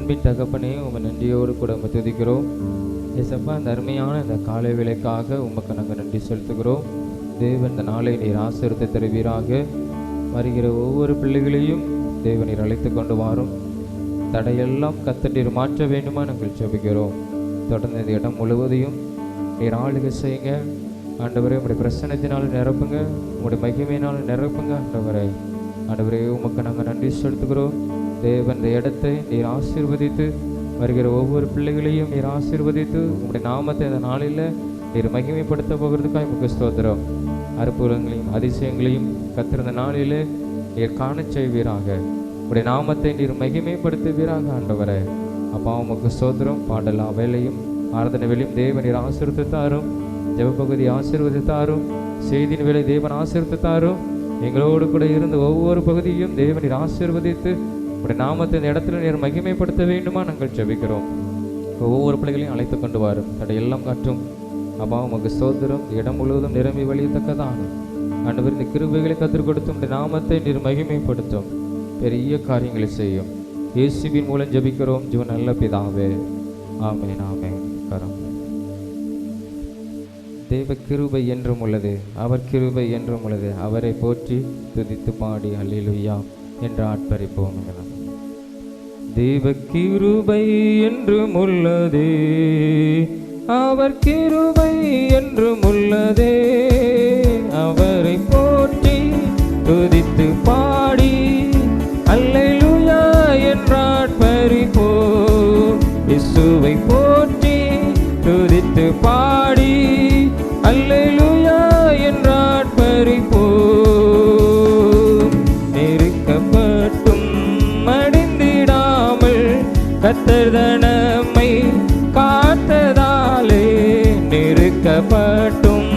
அன்பின் தகப்பனே, உங்கள் நன்றியோடு கூட நம்ம துதிக்கிறோம். ஏசப்பா, அந்த அருமையான இந்த காலை வேளைக்காக உமக்கு நாங்கள் நன்றி செலுத்துகிறோம். தேவன் இந்த நாளை நீர் ஆசீர்வதித்து தருவீராக. வருகிற ஒவ்வொரு பிள்ளைகளையும் தேவனீர் அழைத்து கொண்டு வாரும். தடையெல்லாம் கர்த்தர் நீர் மாற்ற வேண்டுமா நாங்கள் ஜெபிக்கிறோம். தொடர்ந்து இந்த இடம் முழுவதையும் நீர் ஆளுகை செய்யுங்க ஆண்டவரே. உங்களுடைய பிரசன்னத்தினாலும் நிரப்புங்க, உங்களுடைய மகிமையினாலும் நிரப்புங்க ஆண்டவரே. ஆண்டவரே, உமக்கு நாங்கள் நன்றி செலுத்துகிறோம். தேவன் இந்த இடத்தை நீர் ஆசீர்வதித்து வருகிற ஒவ்வொரு பிள்ளைகளையும் நீர் ஆசீர்வதித்து உங்களுடைய நாமத்தை இந்த நாளில் நீர் மகிமைப்படுத்த போகிறதுக்காக உமக்கு ஸ்தோத்திரம். அற்புதங்களையும் அதிசயங்களையும் கர்த்தர் இந்த நாளிலே நீர் காண செய்வீராக. உங்களுடைய நாமத்தை நீர் மகிமைப்படுத்துவீராக ஆண்டவரே. அப்பா, உமக்கு ஸ்தோத்திரம். பாடல் வேலையும் ஆராதனை வேலையும் தேவன் நீர் ஆசீர்வதித்தாரும். ஜெபப்பகுதி ஆசீர்வதித்தாரும். செய்தியின் வேலை தேவன் ஆசீர்வதித்தாரும். எங்களோடு கூட இருந்த ஒவ்வொரு பகுதியும் தேவன் நீர் ஆசீர்வதித்து உடைய நாமத்தை இந்த இடத்துல நீர் மகிமைப்படுத்த வேண்டுமா நாங்கள் ஜெபிக்கிறோம். ஒவ்வொரு பிள்ளைகளையும் அழைத்து கொண்டு வரும். தடையெல்லாம் காட்டும். அப்பா, உமக்கு ஸ்தோத்திரம். இடம் முழுவதும் நிரம்பி வழியத்தக்கதான ஆண்டவர் இந்த கிருபைகளை கற்றுக் கொடுத்தும் உடைய நாமத்தை நீர் மகிமைப்படுத்தும். பெரிய காரியங்களை செய்யும். இயேசுவின் மூலம் ஜெபிக்கிறோம் ஜீவன் நல்ல பிதாவே, ஆமென் ஆமென். கரம். தேவ கிருபை என்றும் உள்ளது, அவர் கிருபை என்றும் உள்ளது. அவரை போற்றி துதித்து பாடி அல்லேலூயா என்று ஆட்பரிப்போம். தேவ கிருபை என்றும் உள்ளதே, அவர் கிருபை என்றும் உள்ளதே. அவரை போற்றி துதித்து பாடி அல்லேலூயா என்றாட்பரிப்போம். இயேசுவை போற்றி துதித்து பாடி அல்லேலூயா என்றாட்பரிப்போம். நெருக்கப்பட்டும் மடிந்திடாமல் கர்த்தர் நம்மை காத்ததாலே, நெருக்கப்பட்டும்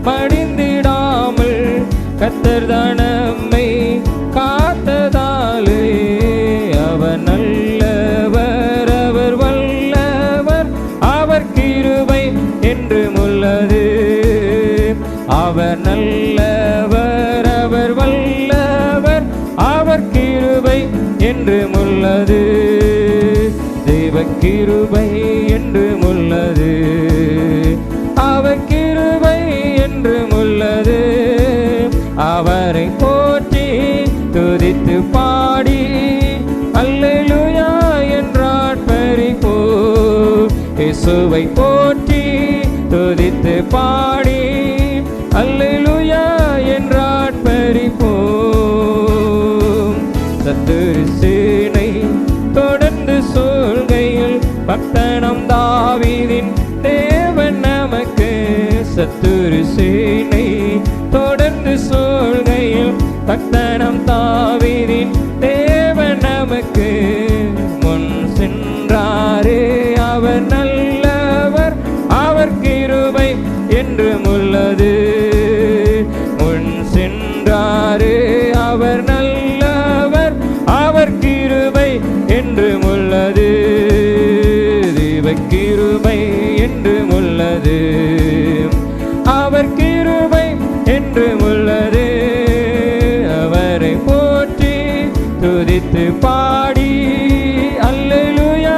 மடிந்திடாமல் கர்த்தர் நம்மை காத்ததாலே, அவர் நல்லவர், அவர் வல்லவர், அவர் கிருபை என்றும் உள்ளது. அவர் நல்லவர், அவர் வல்லவர், அவர் கிருபை என்றும் உள்ளது. தேவ கிருபை என்றும் உள்ளது, அவர் கிருபை என்றும் உள்ளது. அவரை போற்றி துதித்து பாடி அல்லேலூயா என்றாட்பரிப்போம். இயேசுவை போற்றி துதித்து பாடி அல்லேலூயா என்றாட்பரிப்போம். சத்துரு சேனை தொடர்ந்து சொல்கையில் பட்டணம் தாவீதின் தேவன் நமக்கு. சத்துரு சேனை தொடர்ந்து சொல்கையில் பட்டணம் தாவீதின் தேவன் நமக்கு. முன் சென்றாரே அவர் நல்லவர், அவர் கிருபை என்றும் உள்ளது. முன் சென்றாரே அவர் நல்லவர், அவர் கிருபை என்றும் உள்ளது. தேவ கிருபை என்றும் உள்ளது, அவர் கிருபை என்றும் உள்ளது. அவரை போற்றி துதித்து பாடி அல்லேலூயா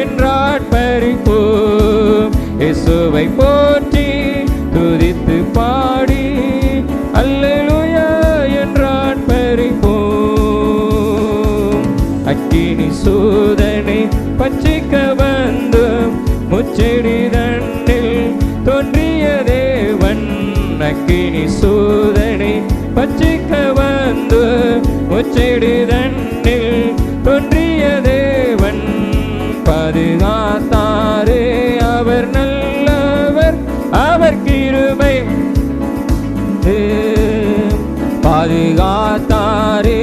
என்றாட்பரிப்போம். இயேசுவை போற்றி துதித்து பாடி அல்லேலூயா என்றாட்பரிப்போம். அக்கினி சோதனை பட்சிக்க வந்து முச்செடி தன்னில் தோன்றிய தேவன். அக்கினி சோதனை பட்சிக்க வந்து முச்செடி தன்னில் தோன்றிய தேவன். பாதுகாத்தாரே அவர் நல்லவர், அவர் கிருபை. பாதுகாத்தாரே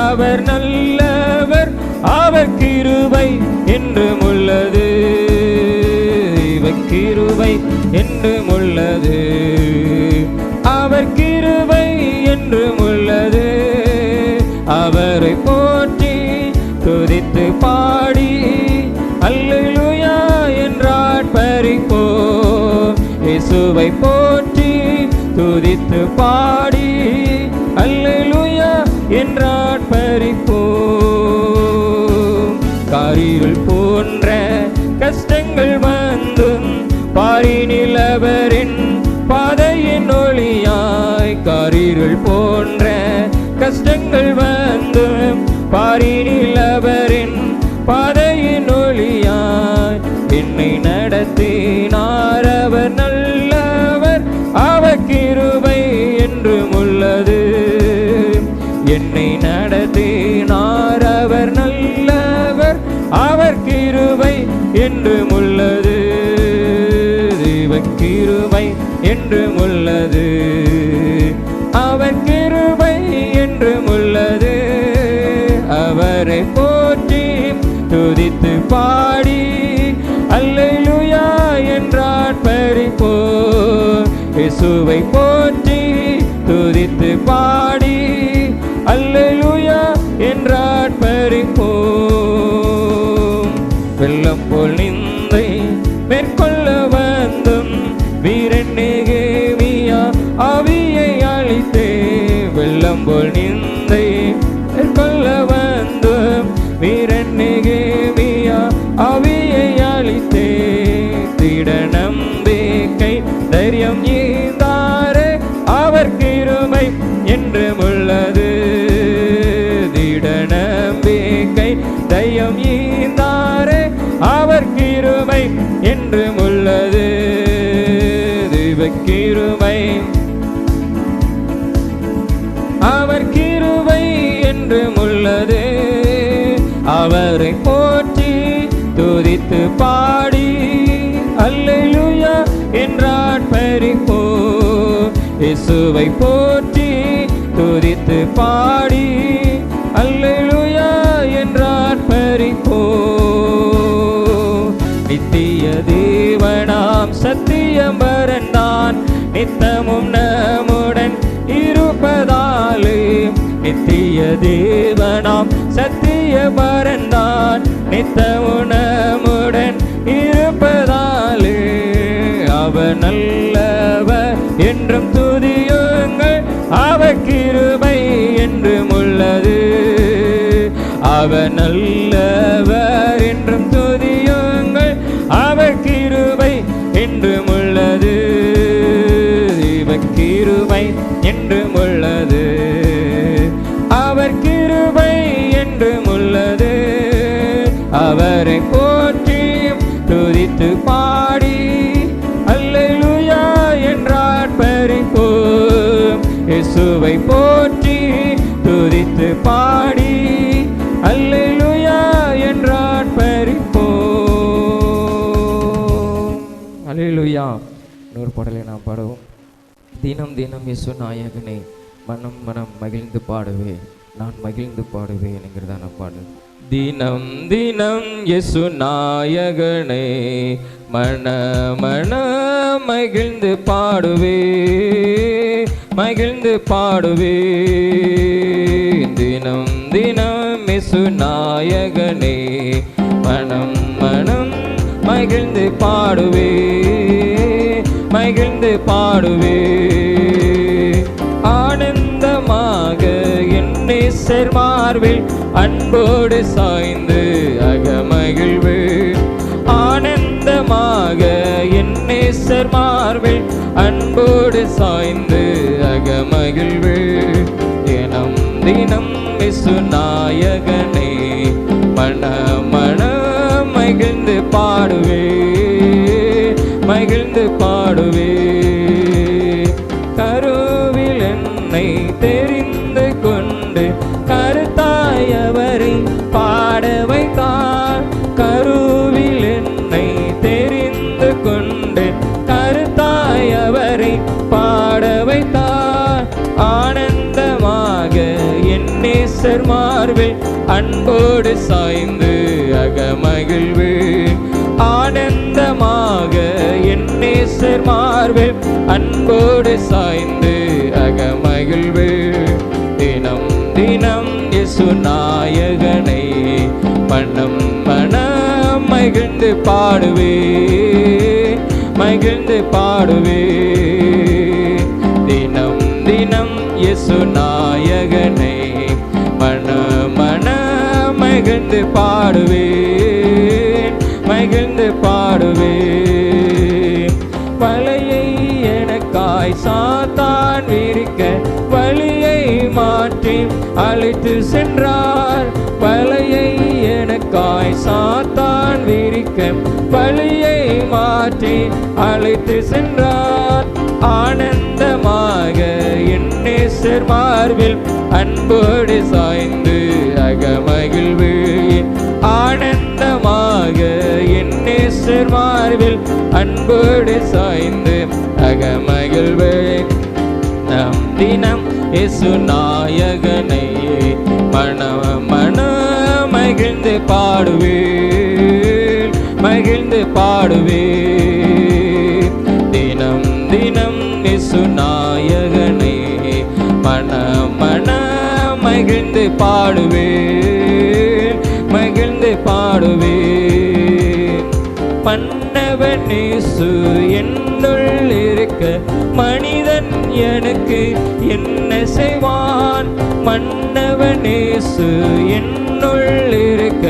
அவர் நல்லவர், அவர் கிருபை என்றும் உள்ளது. இவர் கிருபை என்றும் உள்ளது, அவர் கிருபை என்றும் உள்ளது. அவரை போற்றி துதித்து பாடி அல்லேலூயா என்றாட்பரிப்போம். இயேசுவை போற்றி துதித்து பாடி அல்லேலூயா என்றாட்பரிப்போம். காரிருள் போன்ற கஷ்டங்கள் வந்தும் பாரினில் அவரின் பாதையின் ஒளியாய். காரிருள் போன்ற கஷ்டங்கள் வந்தும் பாரினில் அவரின் பாதையின் ஒளியாய். என்னை நடத்தினார் அவர் நல்லவர், அவர் கிருபை என்றும் உள்ளது. என்னை நடத்தினார் அவர் நல்லவர், அவர் கிருபை என்றும் உள்ளது. தேவ கிருபை என்றும் உள்ளது, அவர் கிருபை என்றும் உள்ளது. அவரை போற்றி துதித்து பாடி அல்லேலூயா என்றார் பரிபோ. இயேசுவை போற்றி துதித்து பாடி அல்லேலூயா என்றார் பரிபோ. வெள்ளம் போல் நிந்தை மேற்கொள்ள வந்தும் வீரன் நெகேமியா ஆவியை அளித்தே. வெள்ளம் போல் நிந்தை மேற்கொள்ள வந்தும் வீரன் நெகேமியா ஆவியை அளித்தே. திட நம்பிக்கை தைரியம் ஈந்தாரே, அவர் கிருபை என்றும் உள்ளது. திட நம்பிக்கை தைரியம் ஈந்தாரே, அவர் கிருபை என்றும் உள்ளது. தேவ கிருபை, அவர் கிருபை என்றும் உள்ளது. அவரை போற்றி துதித்து பாடி அல்லேலூயா என்றார் பரிபோ. இயேசுவை போற்றி துதித்து பாடி அல்லேலூயா என்றார் பரிபோ. நித்திய தேவனாம் சத்தியம் பரந்தான் நித்தமும் நம்முடன் இருப்பதாலே. நித்திய தேவனாம் சத்திய பரந்தான் நித்தமும் நம்முடன் இருப்பதாலே. அவர் நல்லவர் என்றும் துதியுங்கள், அவர் கிருபை என்றும் உள்ளது. அவர் நல்லவர் என்றும் துதியுங்கள், அவர் கிருபை என்றும் உள்ளது. தேவ கிருபை என்றும் உள்ளது, அவர் கிருபை என்றும் உள்ளது. அவரை போற்றி துதித்து பாடி அல்லேலூயா என்றார் பரிபோ. இயேசுவை போற்றி துதித்து பாடி அல்லேலூயா என்றார் பரிபோ. அல்லேலூயா. இன்னொரு பாடலை நாம் பாடுவோம். தினம் தினம் இயேசு நாயகனை மனம் மனம் மகிழ்ந்து பாடுவே, நான் மகிழ்ந்து பாடுவேன் என்கிறதான பாடல். தினம் தினம் இயேசு நாயகனை மன மன மகிழ்ந்து பாடுவே, மகிழ்ந்து பாடுவே. தினம் தினம் இயேசு நாயகனை மனம் மனம் மகிழ்ந்து பாடுவே, மகிழ்ந்து பாடுவே. ஆனந்தமாக என் நேசர் மார்பில் அன்போடு சாய்ந்து அகமகிழ்வு. ஆனந்தமாக என் நேசர் மார்பில் அன்போடு சாய்ந்து அகமகிழ்வு. தினம் தினம் இயேசு நாயகனை மன மன மகிழ்ந்து பாடுவே, மகிழ்ந்து பாடுவே. கருவில் என்னை தெரிந்து கொண்டு கருத்தாய் அவரை பாட வைத்தார். கருவில் என்னை தெரிந்து கொண்டு கருத்தாய் அவரை பாட வைத்தார். ஆனந்தமாக என் நேசர் மார்பில் அன்போடு சாய்ந்து அகமகிழ்வு. ஆனந்தமாக என் நேசர் மார்பில் அன்போடு சாய்ந்து அகமகிழ்வு. தினம் தினம் இயேசு நாயகனை மனம் மனம் மகிழ்ந்து பாடுவே, மகிழ்ந்து பாடுவே. தினம் தினம் இயேசு நாயகனை மன மன மகிழ்ந்து பாடுவே. எனக்காய் சாத்தான் விரிக்க வழியை மாற்றி அழைத்து சென்றார். வலையை எனக்காய் சாத்தான் விரிக்க வழியை மாற்றி அழைத்து சென்றார். ஆனந்தமாக என் நேசர் மார்பில் அன்போடு சாய்ந்து அகமகிழ்வேன். ஆனந்தமாக என் நேசர் மார்பில் அன்போடு சாய்ந்து அகமகிழ்வேன். நம் தினம் இயேசு நாயகனை மகிழ்ந்து பாடுவேன், மகிழ்ந்து பாடுவேன். தினம் தினம் இயேசு நாயகனை மகிழ்ந்து பாடுவேன், மகிழ்ந்து பாடுவேன். மன்னவன் இயேசு என்னுள் இருக்க மனிதன் எனக்கு என்ன செய்வான்? மன்னவன் இயேசு என்னுள் இருக்க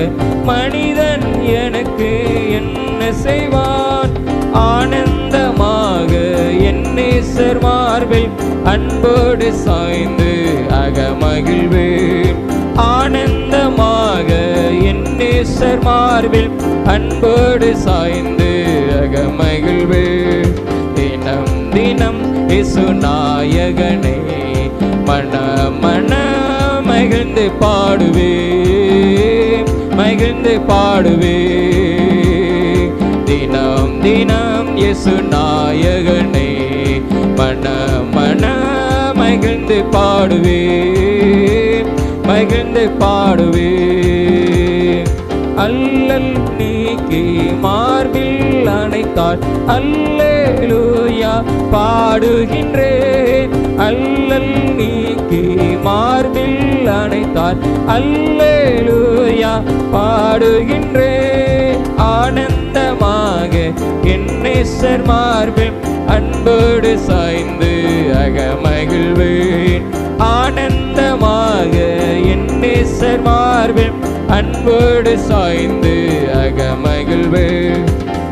மனிதன் எனக்கு என்ன செய்வான்? ஆனந்தமாக என் நேசர் மார்பில் அன்போடு சாய்ந்து அகமகிழ்வேன். ஆனந்தமாக என் நேசர் மார்பில் அன்போடு சாய்ந்து அகமகிழ்வேன். தினம் தினம் இயேசு நாயகனை மகிழ்ந்து பாடுவேன், மகிழ்ந்து பாடுவேன். தினம் தினம் இயேசு நாயகனை மகிழ்ந்து பாடுவேன், மகிழ்ந்து பாடுவேன். அல்லல் நீக்கி மார்பில் அணைத்தார் அல்லேலூயா பாடுகின்றேன். அல்லல் நீக்கி மார்பில் அணைத்தார் அல்லேலூயா பாடுகின்றேன். ஆனந்தமாக என் நேசர் மார்பில் அன்போடு சாய்ந்து அகமகிழ்வேன். ஆனந்தமாக என் நேசர் மார்பில் அன்போடு சாய்ந்து அகமகிழ்வேன்.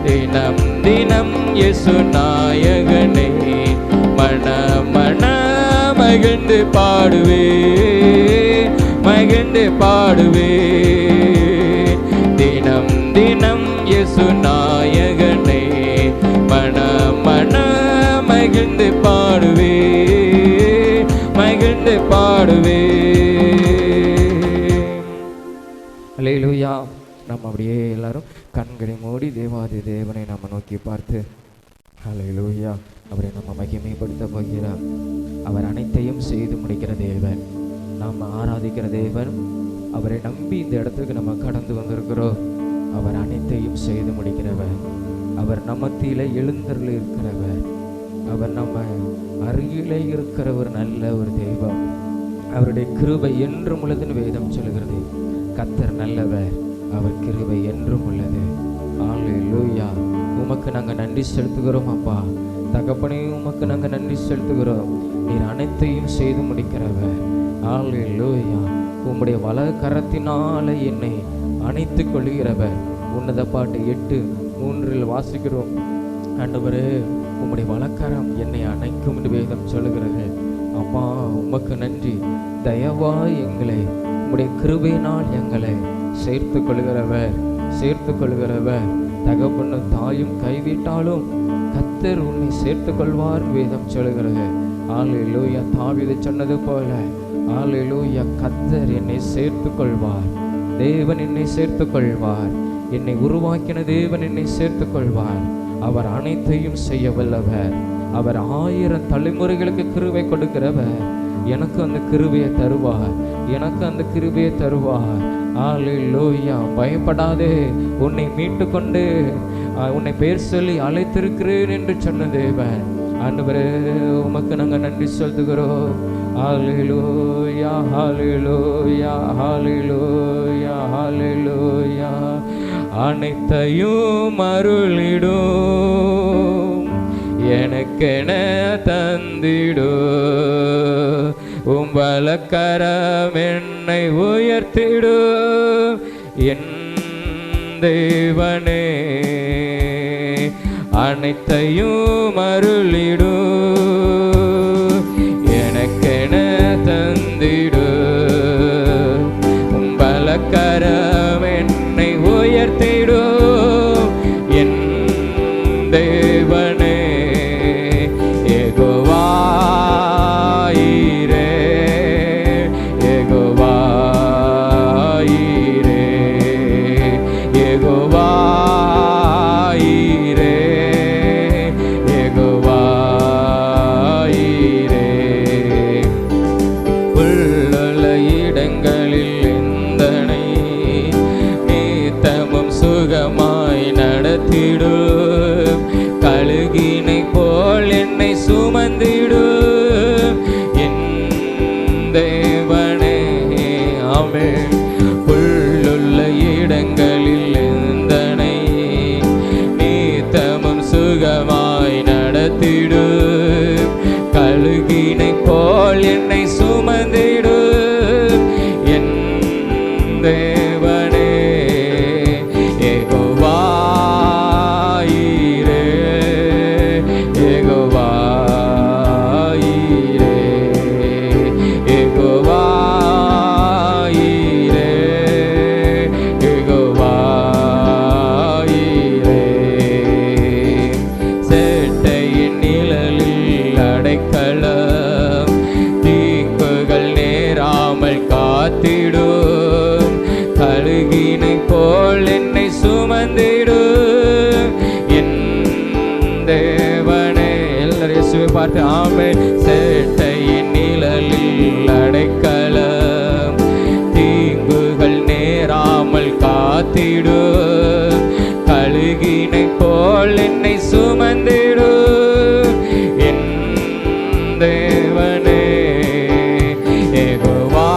தினம் தினம் இயேசு நாயகனை மகிழ்ந்து பாடுவேன், மகிழ்ந்து பாடுவேன். தினம் தினம் இயேசு நாயகனை மகிழ்ந்து பாடுவேன், மகிழ்ந்து பாடுவேன். அல்லேலூயா. நம்ம அப்படியே எல்லாரும் கண்களை மூடி தேவாதி தேவனை நம்ம நோக்கி பார்த்து அல்லேலூயா அவரை நம்ம மகிமைப்படுத்த போகிறார். அவர் அனைத்தையும் செய்து முடிக்கிற தேவன், நாம் ஆராதிக்கிற தேவன். அவரை நம்பி இந்த இடத்துக்கு நம்ம கடந்து வந்திருக்கிறோம். அவர் அனைத்தையும் செய்து முடிக்கிறவர். அவர் நம்மத்திலே எழுந்தருள் இருக்கிறவர். அவர் நம்ம அருகிலே இருக்கிற ஒரு நல்ல ஒரு தெய்வம். அவருடைய கிருபை என்றும் உள்ளதுன்னு வேதம் சொல்கிறது. கர்த்தர் நல்லவர், அவர் கிருபை என்றும் உள்ளது. அல்லேலூயா. உமக்கு நாங்கள் நன்றி செலுத்துகிறோம் அப்பா. தகப்பனே, உமக்கு நாங்கள் நன்றி செலுத்துகிறோம். நீர் அனைத்தையும் செய்து முடிக்கிறவர். அல்லேலூயா. உம்முடைய வலது கரத்தினால என்னை அணைத்துக் கொள்கிறவர். உன்னத பாட்டு 8:3 வாசிக்கிறோம். ஆண்டவரே, உம்முடைய வலக்கரம் என்னை அணைக்கும் என்று வேதம் சொல்லுகிறது. அப்பா, உமக்கு நன்றி. தயவாய் எங்களை உம்முடைய கிருபையினால் எங்களை சேர்த்து கொள்கிறவர், சேர்த்து கொள்கிறவர். தகப்பன்னு தாயும் கைவிட்டாலும் கர்த்தர் உன்னை சேர்த்து கொள்வார் வேதம் சொல்லுகிறது. அல்லேலூயா. தாவீது சொன்னது போல அல்லேலூயா, கர்த்தர் என்னை சேர்த்து கொள்வார். தேவன் என்னை சேர்த்து கொள்வார். என்னை உருவாக்கின தேவன் என்னை சேர்த்து கொள்வார். அவர் அனைத்தையும் செய்ய வல்லவர். அவர் 1000 தலைமுறைகளுக்கு கிருபை கொடுக்கிறவர். எனக்கு அந்த கிருபையை தருவார், எனக்கு அந்த கிருபையை தருவார். அல்லேலூயா. பயப்படாதே, உன்னை மீட்டு கொண்டு உன்னை பேர் சொல்லி அழைத்திருக்கிறேன் என்று சொன்ன தேவன். ஆண்டவரே, உமக்கு நாங்கள் நன்றி செலுத்துகிறோம். ஹல்லேலூயா, ஹல்லேலூயா, ஹல்லேலூயா, ஹல்லேலூயா. அனைத்தையும் அருளிடும், எனக்கென தந்திடும். உம் வலக்கரம் என்னை உயர்த்திடும். என் தேவனே, அனைத்தையும் அருளிடும், பார்த்து ஆமென். சேட்டையின் நிழலில் அடைக்கலம், தீங்குகள் நேராமல் காத்திடு, கழுகினை போல் என்னை சுமந்திடு என் தேவனே. யெகோவா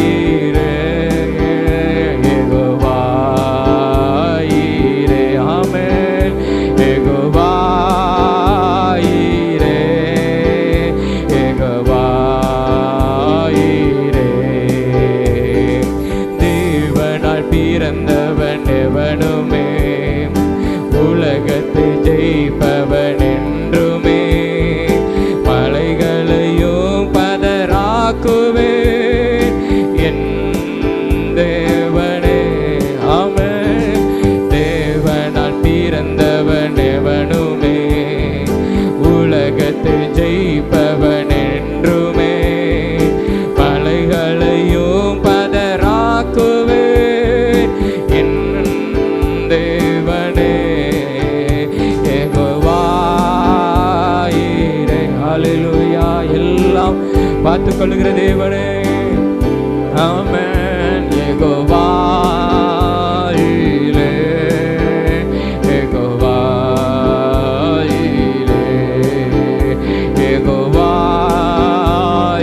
ஈரே, யெகோவா ஈரே, ஆமென். யெகோவா ஈரே, யெகோவா ஈரே. தேவனால் பிறந்தவன் எவனுமே உலகத்தை ஜெயிப்பவன் என்றுமே, மலைகளையும் பதராக்குவேன் என் தேவனே. ஆமென். தேவனால் பிறந்தவன் எவனுமே உலகத்தை ஜெயிப்பவன் என்றுமே, மலைகளையும் பதராக்குவேன் என் தேவனே. யெகோவா ஈரே, ஹல்லேலூயா. எல்லாம் பார்த்துக் கொள்ளுகிற தேவனே, ஆமென். யெகோவா ஈரே, யெகோவா ஈரே, யெகோவா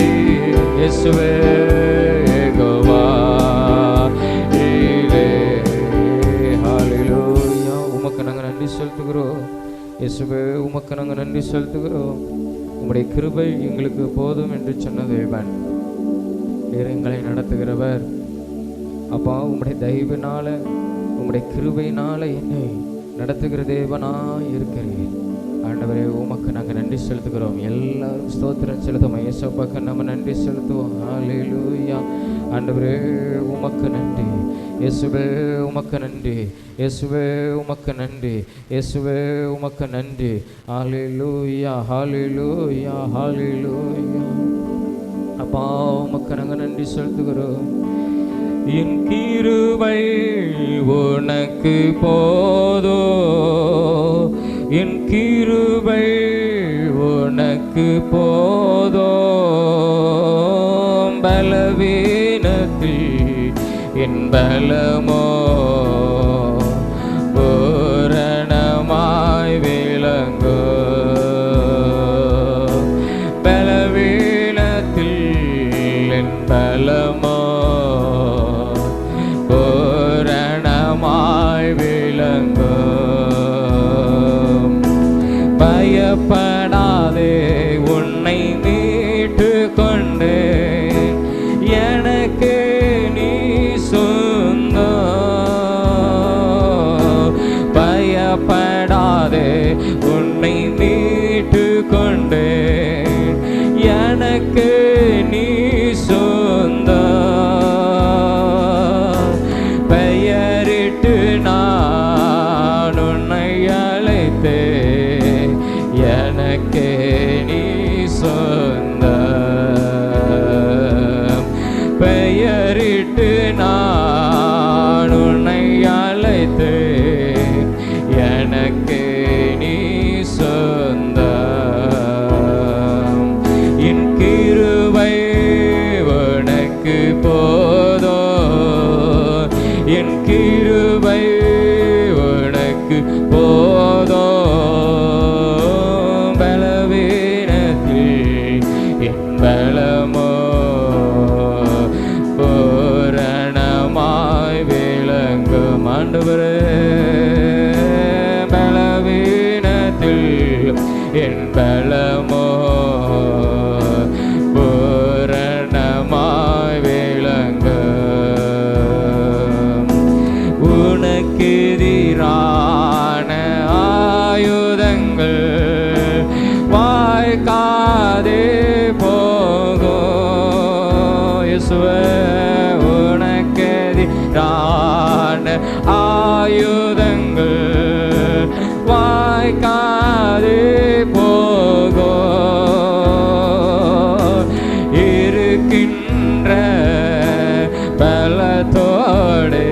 ஈரே. இயேசுவே யெகோவா ஈரே, ஹல்லேலூயா. உமக்கு நாங்கள் நன்றி செலுத்துகிறோம் இயேசுவே, உமக்கு நாங்கள் நன்றி செலுத்துகிறோம். உம்முடைய கிருபை எங்களுக்கு போதும் என்று சொன்ன தேவன், நீர் எங்களை நடத்துகிறவர். அப்பா, உம்முடைய தயவினால உம்முடைய கிருபையினால என்னை நடத்துகிற தேவனாய் இருக்கிறீர். ஆண்டவரே, உமக்கு நாங்கள் நன்றி செலுத்துகிறோம். எல்லாரும் ஸ்தோத்திரம் செலுத்துவோம். இயேசுவுக்கு நம்ம நன்றி செலுத்துவோம். ஹல்லேலூயா. ஆண்டவரே, உமக்கு நன்றி. இயேசுவே, உமக்கு நன்றி. இயேசுவே, உமக்கு நன்றி. இயேசுவே, உமக்கு நன்றி. ஹல்லேலூயா, ஹல்லேலூயா, ஹல்லேலூயா. அப்பா, உமக்கு நாங்கள் நன்றி செலுத்துகிறோம். என் கிருபை உனக்கு போதோ, என் கிருபை உனக்கு போதோ, பலவீனத்தில் என் பலமோ பூரணமாய் விளங்கோ, பலவீனத்தில் என் பலமோ பூரணமாய் விளங்கோ. பயப்படாதே, உன்னை மீட்டு கொண்டு எனக்கு நீ சொந்தம். பயப்படாதே, உன்னை மீட்டு கொண்டு எனக்கு நீ சொந்தம். பெயரிட்டு நான் உன்னை அழைத்தே எனக்கே நீ சொந்தம். பெயரிட்டு நான் உன்னை அழைத்து எனக்கே நீ சொந்தம். என் கிருபை உனக்கு போதோ, என் கிருபை உனக்கு போதோ, பலவீனத்தில் என் பலமோ பூரணமாய் விளங்கும். ஆண்டவரே, பலவீனத்தில் என் பலமோ பூரணமாய் விளங்கும். உனக்கு எதிரான ஆயுதங்கள் வாய்க்காதே போகும். இயேசுவே, உனக்கு எதிரான ஆயுதங்கள் வாய்க்காதே போகும். இருக்கின்ற பலத்தோடே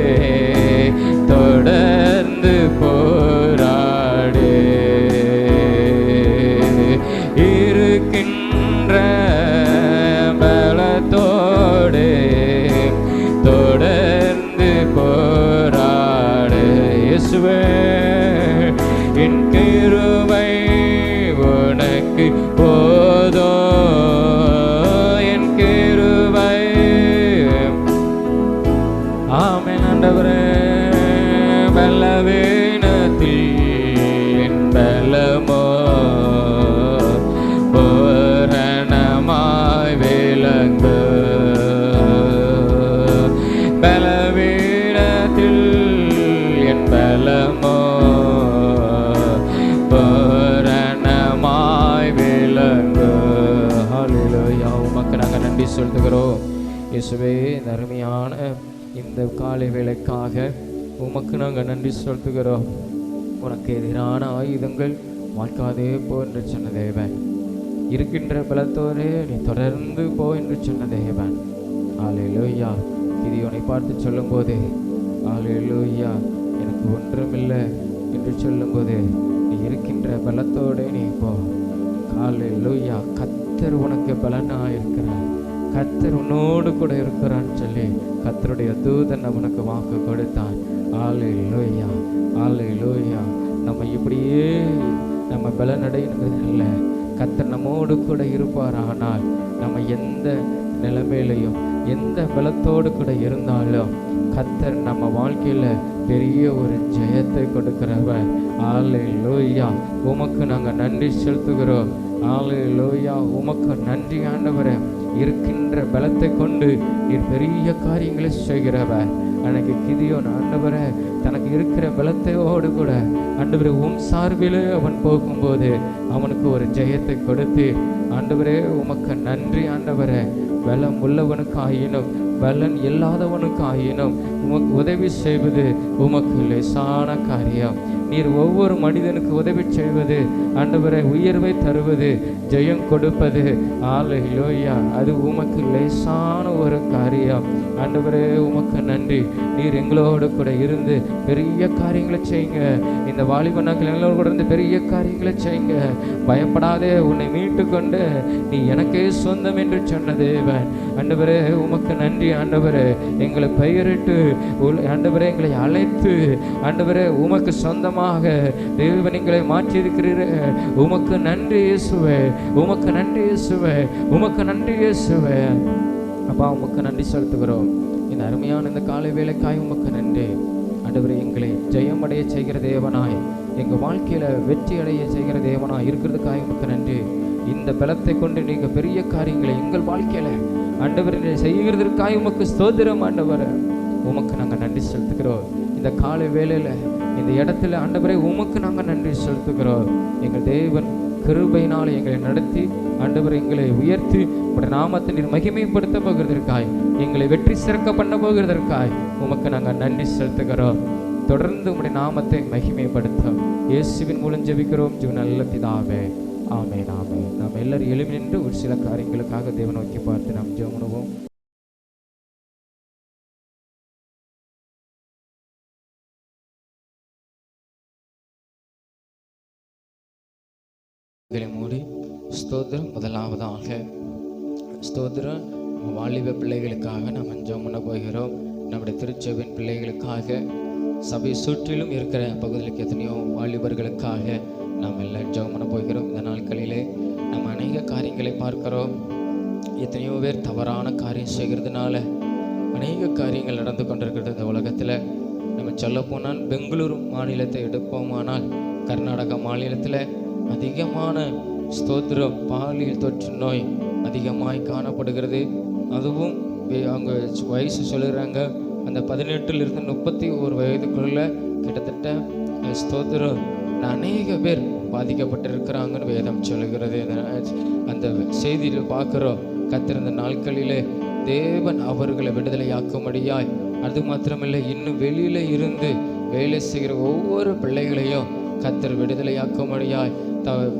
தொடர்ந்து போராடு. செலுத்துகிறோம். இயேசுவே, இந்த அருமையான இந்த காலை வேளைக்காக உமக்கு நாங்கள் நன்றி செலுத்துகிறோம். உனக்கு எதிரான ஆயுதங்கள் வாய்க்காதே போ என்று சொன்ன தேவன், இருக்கின்ற பலத்தோரே நீ தொடர்ந்து போ என்று சொன்ன தேவன். அல்லேலூயா. கிதியோனை பார்த்து சொல்லும்போது, அல்லேலூயா, எனக்கு ஒன்றுமில்லை என்று சொல்லும்போது, நீ இருக்கின்ற பலத்தோடு நீ போ. அல்லேலூயா. கர்த்தர் உனக்கு பலனாக இருக்கிறார், கர்த்தர் உன்னோடு கூட இருக்கிறான்னு சொல்லி கர்த்தருடைய தூதன் அவனுக்கு வாக்கு கொடுத்தான். அல்லேலூயா, அல்லேலூயா. நம்ம இப்படியே நம்ம பலனடைகிறது இல்லை, கர்த்தர் நம்மோடு கூட இருப்பார். ஆனால் நம்ம எந்த நிலைமையிலையும் எந்த பலத்தோடு கூட இருந்தாலும் கர்த்தர் நம்ம வாழ்க்கையில் பெரிய ஒரு ஜெயத்தை கொடுக்கிறவர். அல்லேலூயா. உமக்கு நாங்கள் நன்றி செலுத்துகிறோம். அல்லேலூயா. உமக்கு நன்றி ஆண்டவரே. இருக்கின்ற பலத்தை கொண்டு நீர் பெரிய காரியங்களை செய்கிறவர். அன்னைக்கு கிதியோன் ஆண்டவரே தனக்கு இருக்கிற பலத்தையோடு கூட ஆண்டவரே உம் சார்பிலே அவன் போகும்போது அவனுக்கு ஒரு ஜெயத்தை கொடுத்து, ஆண்டவரே உமக்கு நன்றி ஆண்டவரே. பலம் உள்ளவனுக்கு ஆயினும் பலன் இல்லாதவனுக்கு ஆயினும் உமக்கு உதவி செய்வது உமக்கு லேசான காரியம். நீர் ஒவ்வொரு மனிதனுக்கு உதவி செய்வது ஆண்டவரை உயர்வை தருவது ஜெயம் கொடுப்பது அல்லேலூயா, அது உமக்கு லேசான ஒரு காரியம். ஆண்டவரே உமக்கு நன்றி. நீர் எங்களோடு கூட இருந்து பெரிய காரியங்களை செய்யுங்க. இந்த வாலிப நாட்கள் எங்களோடு கூட இருந்து பெரிய காரியங்களை செய்யுங்க. பயப்படாதே, உன்னை மீட்டு கொண்டு நீ எனக்கே சொந்தம் என்று சொன்ன தேவன். ஆண்டவரே உமக்கு நன்றி. ஆண்டவரே எங்களை பெயரிட்டு ஆண்டவரே எங்களை அழைத்து ஆண்டவரே உமக்கு சொந்தமாக தேவன் எங்களை மாற்றி இருக்கிறீரே. உமக்கு நன்றி இயேசுவே, உமக்கு நன்றி இயேசுவே, உமக்கு நன்றி இயேசுவே. அப்பா உமக்கு நன்றி செலுத்துகிறோம். இந்த அருமையான இந்த காலை வேளைக்காய் உமக்கு நன்றி. ஆண்டவரே எங்களை ஜெயமடைய செய்கிற தேவனாய், எங்கள் வாழ்க்கையில் வெற்றி அடைய செய்கிற தேவனாய் இருக்கிறதுக்காக உமக்கு நன்றி. இந்த பலத்தை கொண்டு நீங்கள் பெரிய காரியங்களை எங்கள் வாழ்க்கையில் ஆண்டவரை செய்கிறதற்காக உமக்கு ஸ்தோத்திரம். ஆண்டவரை உமக்கு நாங்கள் நன்றி செலுத்துகிறோம். இந்த காலை வேளையில் இந்த இடத்துல ஆண்டவரை உமக்கு நாங்கள் நன்றி செலுத்துகிறோம். எங்கள் தேவன் கிருபையினால் எங்களை நடத்தி ஆண்டவர் எங்களை உயர்த்தி உடைய நாமத்தை நீர் மகிமைப்படுத்த போகிறதற்காய், எங்களை வெற்றி சிறக்க பண்ண போகிறதற்காய் உமக்கு நாங்கள் நன்றி செலுத்துகிறோம். தொடர்ந்து உடைய நாமத்தை மகிமைப்படுத்தும் இயேசுவின் மூலம் ஜெபிக்கிறோம் ஜீவ நல்ல பிதாவே, ஆமென், ஆமென். நாம் எல்லாரும் எழுப்பி நின்று ஒரு சில காரியங்களுக்காக தேவனை நோக்கி பார்த்து நாம் ஜெபம் பண்ணுவோம். மூடி ஸ்தோத்திரம். முதலாவதாக ஸ்தோத்திரம் வாலிப பிள்ளைகளுக்காக நாம் ஜெபம் பண்ண போகிறோம். நம்முடைய திருச்சபையின் பிள்ளைகளுக்காக, சபை சுற்றிலும் இருக்கிற பகுதிகளுக்கு எத்தனையோ வாலிபர்களுக்காக நாம் எல்லாம் ஜெபம் பண்ண போகிறோம். இந்த நாட்களிலே நம்ம அநேக காரியங்களை பார்க்கிறோம். எத்தனையோ பேர் தவறான காரியம் செய்கிறதுனால அநேக காரியங்கள் நடந்து கொண்டிருக்கிறது இந்த உலகத்தில். நம்ம சொல்ல போனால் பெங்களூரு மாநிலத்தை எடுப்போமானால் கர்நாடகா மாநிலத்தில் அதிகமான ஸ்தோத்திரம் பாலியல் தொற்று நோய் அதிகமாய் காணப்படுகிறது. அதுவும் அவங்க வயசு சொல்லுறாங்க, அந்த 18 to 31 வயதுக்குள்ள கிட்டத்தட்ட ஸ்தோத்திரம் அநேக பேர் பாதிக்கப்பட்டிருக்கிறாங்கன்னு வேதம் சொல்லுகிறது. அந்த செய்தியில் பார்க்குறோம். கத்திருந்த நாட்களிலே தேவன் அவர்களை விடுதலையாக்கும்படியாய், அது மாத்திரமில்லை இன்னும் வெளியில இருந்து வேலை செய்கிற ஒவ்வொரு பிள்ளைகளையும் கத்தர் விடுதலையாக்கும்படியாய்,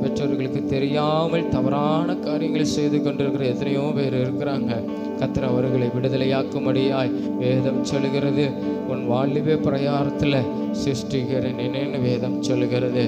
பெற்றோர்களுக்கு தெரியாமல் தவறான காரியங்களை செய்து கொண்டிருக்கிற எத்தனையோ பேர் இருக்கிறாங்க. கத்தர் அவர்களை விடுதலையாக்கும்படியாய் வேதம் சொல்லுகிறது. உன் வாலிப பிரயாரத்தில் சிருஷ்டிக்கிறேன்னு வேதம் சொல்லுகிறது.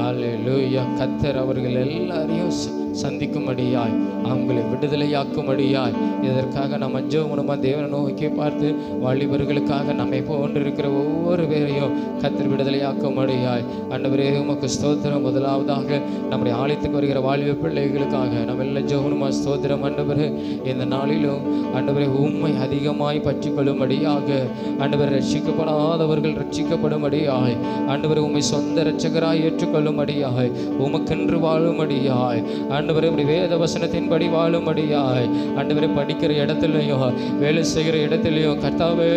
அல்லேலூயா. கத்தர் அவர்கள் எல்லாரையும் சந்திக்கும்படியாய், அவங்களை விடுதலையாக்கும்படியாய், இதற்காக நம்ம ஜெபமா தேவனை நோக்கி பார்த்து வாலிபர்களுக்காக நம்மை போன்று இருக்கிற ஒவ்வொரு பேரையும் கத்தர் விடுதலையாக்கும்படியாய் ஆண்டவரே உமக்கு ஸ்தோத்திரம். முதலாவதாக நம்முடைய ஆலயத்துக்கு வருகிற வாலிப பிள்ளைகளுக்காக நம்ம எல்லாம் ஜெபமா ஸ்தோத்திரம். ஆண்டவரே இந்த நாளிலும் ஆண்டவரே உம்மை அதிகமாய் பற்றி கொள்ளும்படியாக, ஆண்டவரை ரட்சிக்கப்படாதவர்கள் ரட்சிக்கப்படும்படியாய், ஆண்டவரை உம்மை சொந்த இரட்சகராய் ஏற்றுக்கொள்ளும்படியாய், உமக்கென்று வாழும்படியாய், ஆண்டவரை உடைய வேத வசனத்தின்படி வாழும்படியாய், ஆண்டவரை படிக்கிற இடத்துலையும் வேலை செய்கிற இடத்துலையும் கர்த்தாவே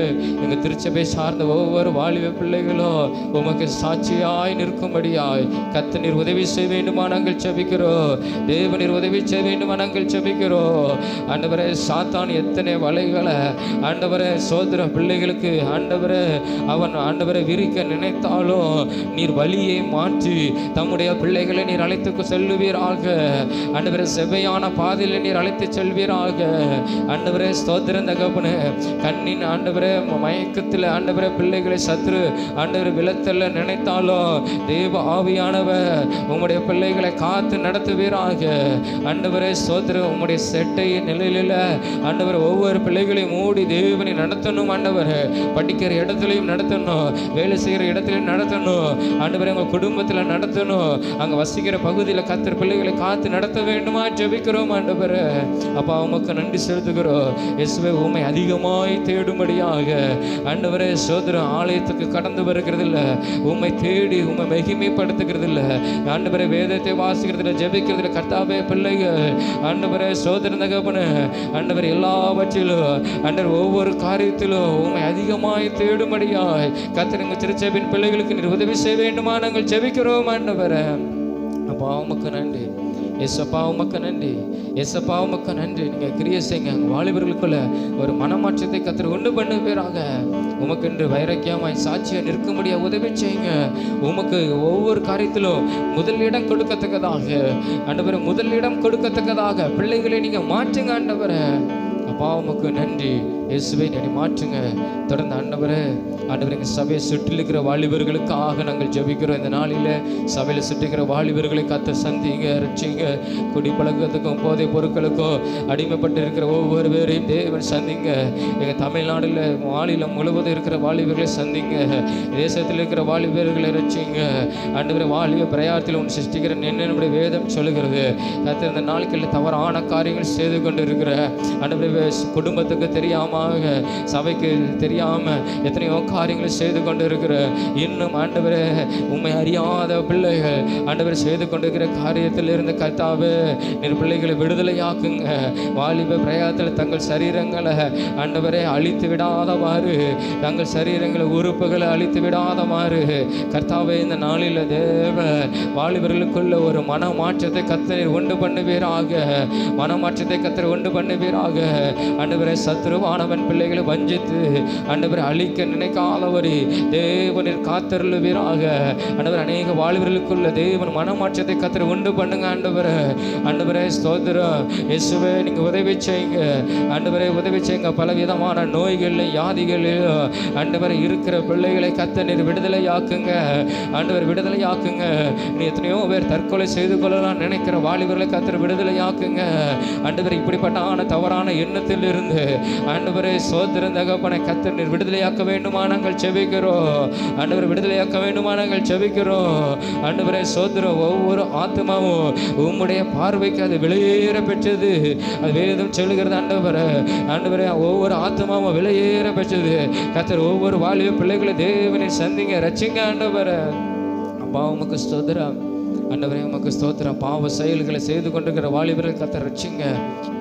எங்கள் திருச்சபை சார்ந்த ஒவ்வொரு வாலிப பிள்ளைகளும் உமக்கு சாட்சியாய் நிற்கும்படியாய் கர்த்தர் நீர் உதவி செய்வே வேண்டுமா நாங்கள் ஜெபிக்கிறோம். தேவனீர் உதவி செய்ய வேண்டுமா நாங்கள் ஜெபிக்கிறோம். ஆண்டவரே, சாத்தான் எத்தனை வலைகளை ஆண்டவரே சோதர பிள்ளைகளுக்கு ஆண்டவரே அவன் ஆண்டவரை விரிக்க நினைத்தாலும் நீர் வழியை மாற்றி தம்முடைய பிள்ளைகளை நீர் அழைத்து செல்லுவீராக. ஆண்டவரே, செவ்வையான பாதையில் நீர் அழைத்து செல்வீராக. ஆண்டவரே, ஸ்தோத்திரம் தகப்பனே. கண்ணின் ஆண்டவரே மயக்கத்தில் ஆண்டவரே பிள்ளைகளை சத்துரு ஆண்டவரை விலத்தல்ல நினைத்தாலும் தேவ ஆவியானவர் உம்முடைய பிள்ளைகளை காத்து நடத்துவீராக. ஆண்டவரே, ஸ்தோத்திரம். உம்முடைய செட்டை நிலையில ஆண்டவர் ஒவ்வொரு பிள்ளைகளையும் மூடி தேவனை நடத்தணும். ஆண்டவர், படிக்கிற இடத்துலையும் நடத்தணும், வேலை செய்கிற இடத்துலையும் நடத்தணும். ஆண்டவரே, உங்கள் குடும்பத்தில் நடத்தணும், அங்கே வசிக்கிற பகுதியில் கர்த்தர் பிள்ளைகளை காத்து நடத்த வேண்டுமா ஜெபிக்கிறோம். ஆண்டவரே, அப்பா உமக்கு நன்றி செலுத்துகிறோம். இயேசுவே, உம்மை அதிகமாய் தேடும்படியாக ஆண்டவரே சோதரம் ஆலயத்துக்கு கடந்து வருகிறது இல்லை, உம்மை தேடி உம்மை மகிமைப்படுத்துகிறது இல்லை. ஆண்டவரே, வேதத்தை வாசிக்கிறது இல்லை, ஜெபிக்கிறது இல்லை. கர்த்தாவே, பிள்ளைகள் ஆண்டவரே சோதரம் தகப்பனே ஆண்டவர் எல்லாவற்றிலும் ஆண்டவர் ஒவ்வொரு காரியத்திலும் உம்மை அதிகமாய் தேடும்படியாய் கர்த்தர் எங்கள் திருச்சபையின் பிள்ளைகளுக்கு நீர் உதவி செய்ய வேண்டுமா நாங்கள் ஜெபிக்கிறோம். ஆண்டவரே, அப்பா உமக்கு நன்றி. ஏசப்பா உமக்கு நன்றி. ஏசப்பா உமக்கு நன்றி. நீங்கள் கிரியை செய்யுங்க. வாலிபர்களுக்குள்ள ஒரு மனமாற்றத்தை கர்த்தர் உண்டு பண்ணுவீராக. உமக்கு என்று வைராக்கியமாய் சாட்சியாக நிற்க முடிய உதவி செய்யுங்க. உமக்கு ஒவ்வொரு காரியத்திலும் முதல் இடம் கொடுக்கத்தக்கதாக ஆண்டவரே, முதல் இடம் கொடுக்கத்தக்கதாக பிள்ளைகளை நீங்கள் மாற்றுங்க. ஆண்டவரே, அப்பா உமக்கு நன்றி. இயேசுவை நீ மாற்றுங்க. தொடர்ந்து ஆண்டவரே எங்கள் சபையை சுற்றிலுக்கிற வாலிபர்களுக்காக நாங்கள் ஜெபிக்கிறோம். இந்த நாளில் சபையில் சுற்றுகிற வாலிபர்களை கத்த சந்திங்க, ரட்சிங்க. குடிப்பழக்கத்துக்கும் போதை பொருட்களுக்கும் அடிமைப்பட்டு இருக்கிற ஒவ்வொரு பேரையும் தேவன் சந்திங்க. எங்கள் தமிழ்நாட்டில் மாநிலம் முழுவதும் இருக்கிற வாலிபர்களை சந்திங்க. தேசத்தில் இருக்கிற வாலிபர்களை ரட்சிங்க. ஆண்டவரே, வாலிப பிரயாணத்தில் ஒன்று சிருஷ்டிக்கிற என்னுடைய வேதம் சொல்லுகிறது. கத்த இந்த நாட்களில் தவறான காரியங்கள் செய்து கொண்டு இருக்கிற ஆண்டவரே குடும்பத்துக்கு தெரியாம சபைக்கு தெரியாம எத்தனையோ காரியங்களை செய்து கொண்டு இருக்கிற இன்னும் ஆண்டவரே உண்மை அறியாத பிள்ளைகள் ஆண்டவரை செய்து கொண்டிருக்கிற காரியத்தில் இருந்து கர்த்தாவே நீர் பிள்ளைகளை விடுதலையாக்குங்க. வாலிப பிரயாணத்தில் தங்கள் சரீரங்களை ஆண்டவரை அழித்து விடாதவாறு, தங்கள் சரீரங்களை உறுப்புகளை அழித்து விடாதவாறு கர்த்தாவே இந்த நாளில் தேவ வாலிபர்களுக்குள்ள ஒரு மன மாற்றத்தை கர்த்தர் உண்டு பண்ணுவீராக. மனமாற்றத்தை கர்த்தர் உண்டு பண்ணுவீராக. ஆண்டவரை, சத்துருவானவன் பிள்ளைகளை வஞ்சித்து ஆண்டவரை அழிக்க நினைக்காதவரி தேவனில் காத்தருளுவீராக. ஆண்டவர், அநேக வாலிபர்களுக்குள்ள தேவன் மனமாற்றத்தை கர்த்தர் உண்டு பண்ணுங்க. ஆண்டவரே, ஆண்டவரே ஸ்தோத்திரம். இயேசுவே, நீங்கள் உதவி செய்யுங்க. ஆண்டவரே, உதவி செய்யுங்க. பலவிதமான நோய்களில் வியாதிகளில் ஆண்டவரை இருக்கிற பிள்ளைகளை கர்த்தர் நீர் விடுதலையாக்குங்க. ஆண்டவர், விடுதலையாக்குங்க. நீ எத்தனையோ பேர் தற்கொலை செய்து கொள்ளலாம் நினைக்கிற வாலிபர்களை கர்த்தர் விடுதலையாக்குங்க. ஆண்டவர், இப்படிப்பட்ட தவறான எண்ணத்தில் இருந்து ஆண்டவரே சோதரன் தகப்பனை கர்த்தர் நீர் விடுதலையாக்க வேண்டுமா நாங்கள் ஜெபிக்கிறோம். ஆண்டவர், விடுதலையாக்க வேண்டுமா நாங்கள் ஜெபிக்கிறோம். ஆண்டவரே சோதரம், ஒவ்வொரு ஆத்மாவும் உம்முடைய பார்வைக்கு அது விலையேற பெற்றது. அது வேதம் சொல்லுகிறது. ஆண்டவரே, ஆண்டவரே, ஒவ்வொரு ஆத்மாவும் விலையேற பெற்றது. கர்த்தர் ஒவ்வொரு வாலிப பிள்ளைகளை தேவனை சந்திங்க, ரட்சிங்க. ஆண்டவரே, அப்பா உமக்கு ஸ்தோத்திரம். ஆண்டவரே, உமக்கு ஸ்தோத்திரம். பாவ செயல்களை செய்து கொண்டிருக்கிற வாலிபர்கள் கர்த்தர் ரட்சிங்க,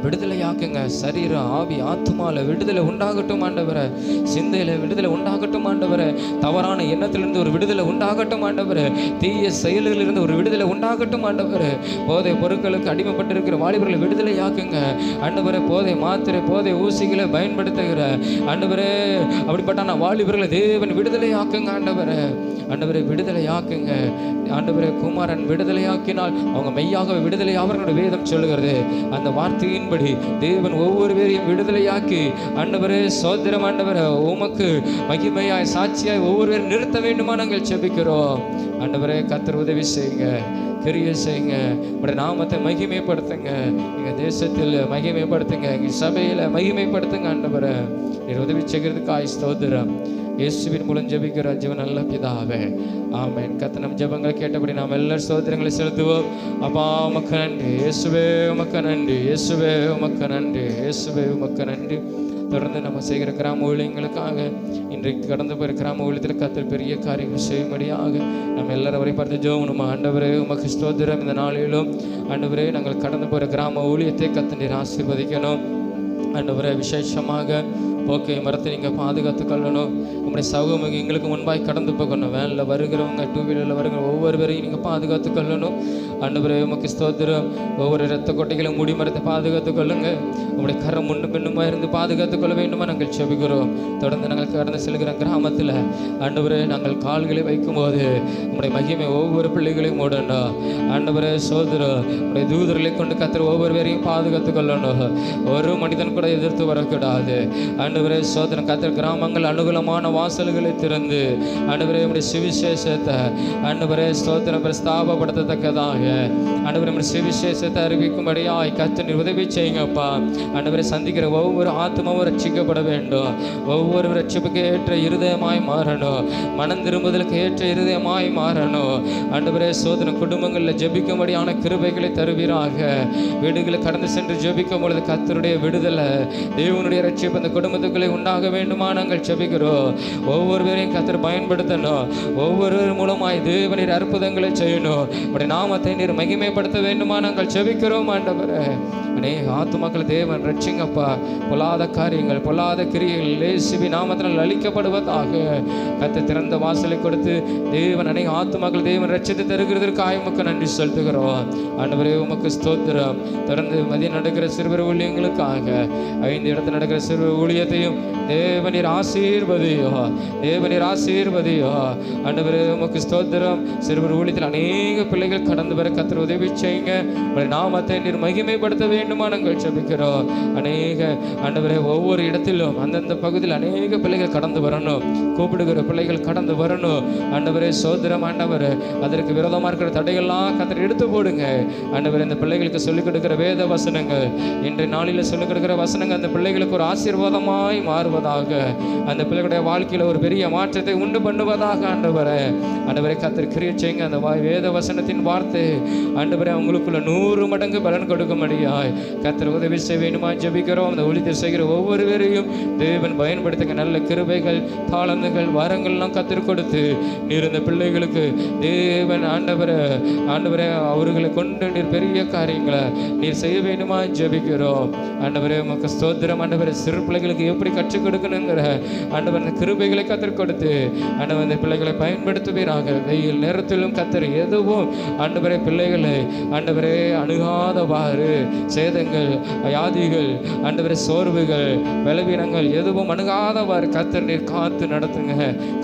விடுதலையாக்குங்க. சரீரம் ஆவி ஆத்துமால விடுதலை உண்டாகட்டும். ஆண்டவரே, சிந்தையில விடுதலை உண்டாகட்டும். ஆண்டவரே, தவறான எண்ணத்திலிருந்து ஒரு விடுதலை உண்டாகட்டும். ஆண்டவரே, தீய செயல்களிலிருந்து ஒரு விடுதலை உண்டாகட்டும். ஆண்டவரே, போதை பொருட்களுக்கு அடிமைப்பட்டிருக்கிற வாலிபர்களை விடுதலையாக்குங்க. ஆண்டவரே, போதை மாத்திரை போதை ஊசிகளை பயன்படுத்துகிற ஆண்டவரே அப்படிப்பட்ட வாலிபர்களை தேவன் விடுதலையாக்குங்க. ஆண்டவரே, ஆண்டவரை விடுதலையாக்குங்க. ஆண்டவரே, குமாரன் விடுதலையாக்கினால் அவங்க மெய்யாகவே விடுதலை அவர்களுடைய வேதம் சொல்லுகிறது. அந்த வார்த்தையின்படி தேவன் ஒவ்வொரு பேரையும் விடுதலையாக்கி ஆண்டவரே சோதரம் ஆண்டவரை உமக்கு மகிமையாய் சாட்சியாய் ஒவ்வொரு பேரும் நிறுத்த வேண்டுமா நாங்கள் ஜெபிக்கிறோம். ஆண்டவரே, கர்த்தர் உதவி செய்யுங்க, கிரியை செய்யுங்க. உடைய நாமத்தை மகிமைப்படுத்துங்க. எங்கள் தேசத்தில் மகிமைப்படுத்துங்க, எங்கள் சபையில் மகிமைப்படுத்துங்க. ஆண்டவரை, நீர் உதவி செய்கிறதுக்காய் ஸ்தோத்திரம். இயேசுவின் மூலம் ஜெபிக்கிற ஜீவன் நல்ல பிதாவே, ஆமென். கர்த்தர் நம் ஜெபங்களை கேட்டபடி நாம் எல்லாரும் ஸ்தோத்திரங்களை செலுத்துவோம். அப்பா உமக்கு நன்றி. இயேசுவே உமக்கு நன்றி. இயேசுவே உமக்கு நன்றி. இயேசுவே உமக்கு நன்றி. தொடர்ந்து நம்ம செய்கிற கிராம ஊழியங்களுக்காக இன்றைக்கு கடந்து போகிற கிராம ஊழியத்தில் கர்த்தர் பெரிய காரியங்கள் செய்யும்படியாக நம்ம எல்லாரும் வரை பார்த்து ஜெபம். ஆண்டவரே, உமக்கு ஸ்தோத்திரம். இந்த நாளிலும் ஆண்டவரே, நாங்கள் கடந்து போகிற கிராம ஊழியத்தை கர்த்தர் நீர் ஆசீர்வதிக்கணும். ஆண்டவரே, விசேஷமாக ஓகே மரத்தை நீங்கள் பாதுகாத்து கொள்ளணும். உங்களுடைய சகோதரங்க எங்களுக்கு முன்பாய் கடந்து போகணும். வேனில் வருகிறவங்க, டூ வீலரில் வருகிற ஒவ்வொருவரையும் நீங்கள் பாதுகாத்து கொள்ளணும். ஆண்டவரே உமக்கு ஸ்தோத்திரம். ஒவ்வொரு இரத்த கொட்டைகளும் மூடி மரத்தை பாதுகாத்து கொள்ளுங்க. உங்களுடைய கரம் முன்னும் பின்னுமா இருந்து பாதுகாத்து கொள்ள வேண்டுமா நாங்கள் செபிக்கிறோம். தொடர்ந்து நாங்கள் கடந்து செல்கிற கிராமத்தில் ஆண்டவரே நாங்கள் கால்களை வைக்கும்போது உங்களுடைய மகிமை ஒவ்வொரு பிள்ளைகளையும் மூடணும். ஆண்டவரே சோதரம் உடைய தூதர்களை கொண்டு கத்திர ஒவ்வொரு பேரையும் பாதுகாத்து கொள்ளணும். ஒரு மனிதன் கூட எதிர்த்து வரக்கூடாது. ஆண்டவரே சோதரம் கத்திர கிராமங்கள் அனுகூலமான வாசல்களை திறந்து ஆண்டவரே உடைய சுவிசேஷத்தை ஆண்டவரே ஸ்தோத்திரம் பிரஸ்தாபப்படுத்தத்தக்கதாக ஆண்டவரே உடைய சுவிசேஷத்தை அறிவிக்கும்படியாய் கர்த்தர் உதவி செய்யுங்கப்பா. ஆண்டவரை சந்திக்கிற ஒவ்வொரு ஆத்மாவும் ரட்சிக்கப்பட வேண்டும். ஒவ்வொரு ரட்சிப்புக்கு ஏற்ற இருதயமாய் மாறணும். மனம் திரும்புதலுக்கு ஏற்ற இருதயமாய் மாறணும். ஆண்டவரே சோதனம் குடும்பங்களில் ஜெபிக்கும்படியான கிருபைகளை தருவீராக. வீடுகளை கடந்து சென்று ஜெபிக்கும் பொழுது கர்த்தருடைய விடுதலை தேவனுடைய ரட்சிப்பு அந்த குடும்பத்துக்குள்ளே உண்டாக வேண்டுமா நாங்கள் ஜெபிக்கிறோம். ஒவ்வொருவரையும் கர்த்தர் பயன்படுத்தணும். ஒவ்வொரு மூலமாய் தேவனுடைய அற்புதங்களை செய்யணும். உடைய நாமத்தை நீர் மகிமைப்படுத்த வேண்டுமா நாங்கள் ஜெபிக்கிறோம். ஆண்டவரே அநேக ஆத்துமாக்கள் தேவன் ரட்சிங்கப்பா. பொல்லாத காரியங்கள் பொல்லாத கிரியைகள் இயேசுவி நாமத்தினால் அழிக்கப்படுவதாக. கர்த்தர் திறந்த வாசலை கொடுத்து தேவன் அநேக ஆத்துமாக்கள் தேவன் ரட்சித்து தருகிறதற்காக உமக்கு நன்றி செலுத்துகிறோம். ஆண்டவரே உமக்கு ஸ்தோத்திரம். தொடர்ந்து மதியம் நடக்கிற சிறுவர் ஊழியங்களுக்காக 5 இடத்தில் நடக்கிற சிறுவர் ஊழியத்தையும் தேவனீர் ஆசீர்வதியோ. தேவனீர் ஆசீர்வதியோ. ஆண்டவரே உமக்கு ஸ்தோத்திரம். சிறுவர் ஊழியத்தில் அநேக பிள்ளைகள் கடந்து வர கர்த்தர் உதவி செய்யுங்க. உங்களுடைய நாமத்தை நீர் மகிமைப்படுத்த வேண்டுமா நாங்கள் ஜெபிக்கிறோம். அநேக ஆண்டவரே ஒவ்வொரு இடத்திலும் அந்தந்த பகுதியில் அநேக பிள்ளைகள் கடந்து வரணும். கூப்பிடுகிற பிள்ளைகள் கடந்து வரணும். ஆண்டவரே சோதரம் ஆண்டவர் அதற்கு விரோதமாக இருக்கிற தடைகள்லாம் கர்த்தர் எடுத்து போடுங்க. ஆண்டவர் இந்த பிள்ளைகளுக்கு சொல்லிக் கொடுக்கிற வேத வசனங்கள் இன்றைய நாளில் சொல்லிக் கொடுக்கிற வசனங்கள் அந்த பிள்ளைகளுக்கு ஒரு ஆசீர்வாதமாய் மாறுவதாக. அந்த பிள்ளைகளுடைய வாழ்க்கையில் ஒரு பெரிய மாற்றத்தை உண்டு பண்ணுவதாக. ஆண்டவரை கர்த்தர் கிரியை செய்யுங்க. அந்த வேத வசனத்தின் வார்த்தை ஆண்டவரை அவங்களுக்குள்ள 100 மடங்கு பலன் கொடுக்கும்படியாய் கர்த்தர் உதவி செய்ய வேண்டுமா ஜெபிக்கிறோம். அந்த ஊழியத்தை செய்கிற ஒவ்வொருவரையும் தேவன் பயன்படுத்துங்க. நல்ல கிருபைகள் தாளந்துகள் வரங்கள்லாம் கர்த்தர் கொடுத்து நீர் இந்த பிள்ளைகளுக்கு தேவன் ஆண்டவரே அவர்களை கொண்டு நீர் பெரிய காரியங்களை நீர் செய்ய வேண்டுமா ஜெபிக்கிறோம். ஆண்டவரே உமக்கு ஸ்தோத்திரம். ஆண்டவரே சிறு பிள்ளைகளுக்கு எப்படி கற்றுக் கொடுக்கணுங்கிற ஆண்டவர் அந்த கிருபைகளை கற்றுக் கொடுத்து ஆண்டவர் இந்த பிள்ளைகளை பயன்படுத்துவீராக. வெயில் நேரத்திலும் கர்த்தர் எதுவும் ஆண்டவரே பிள்ளைகளை ஆண்டவரே அணுகாதவாறு சேதங்கள் வியாதிகள் ஆண்டவரே சோர்வுகள் பலவீனங்கள் எதுவும் அணுகாதவாறு கர்த்தர் நீர் காத்து நடத்துங்க.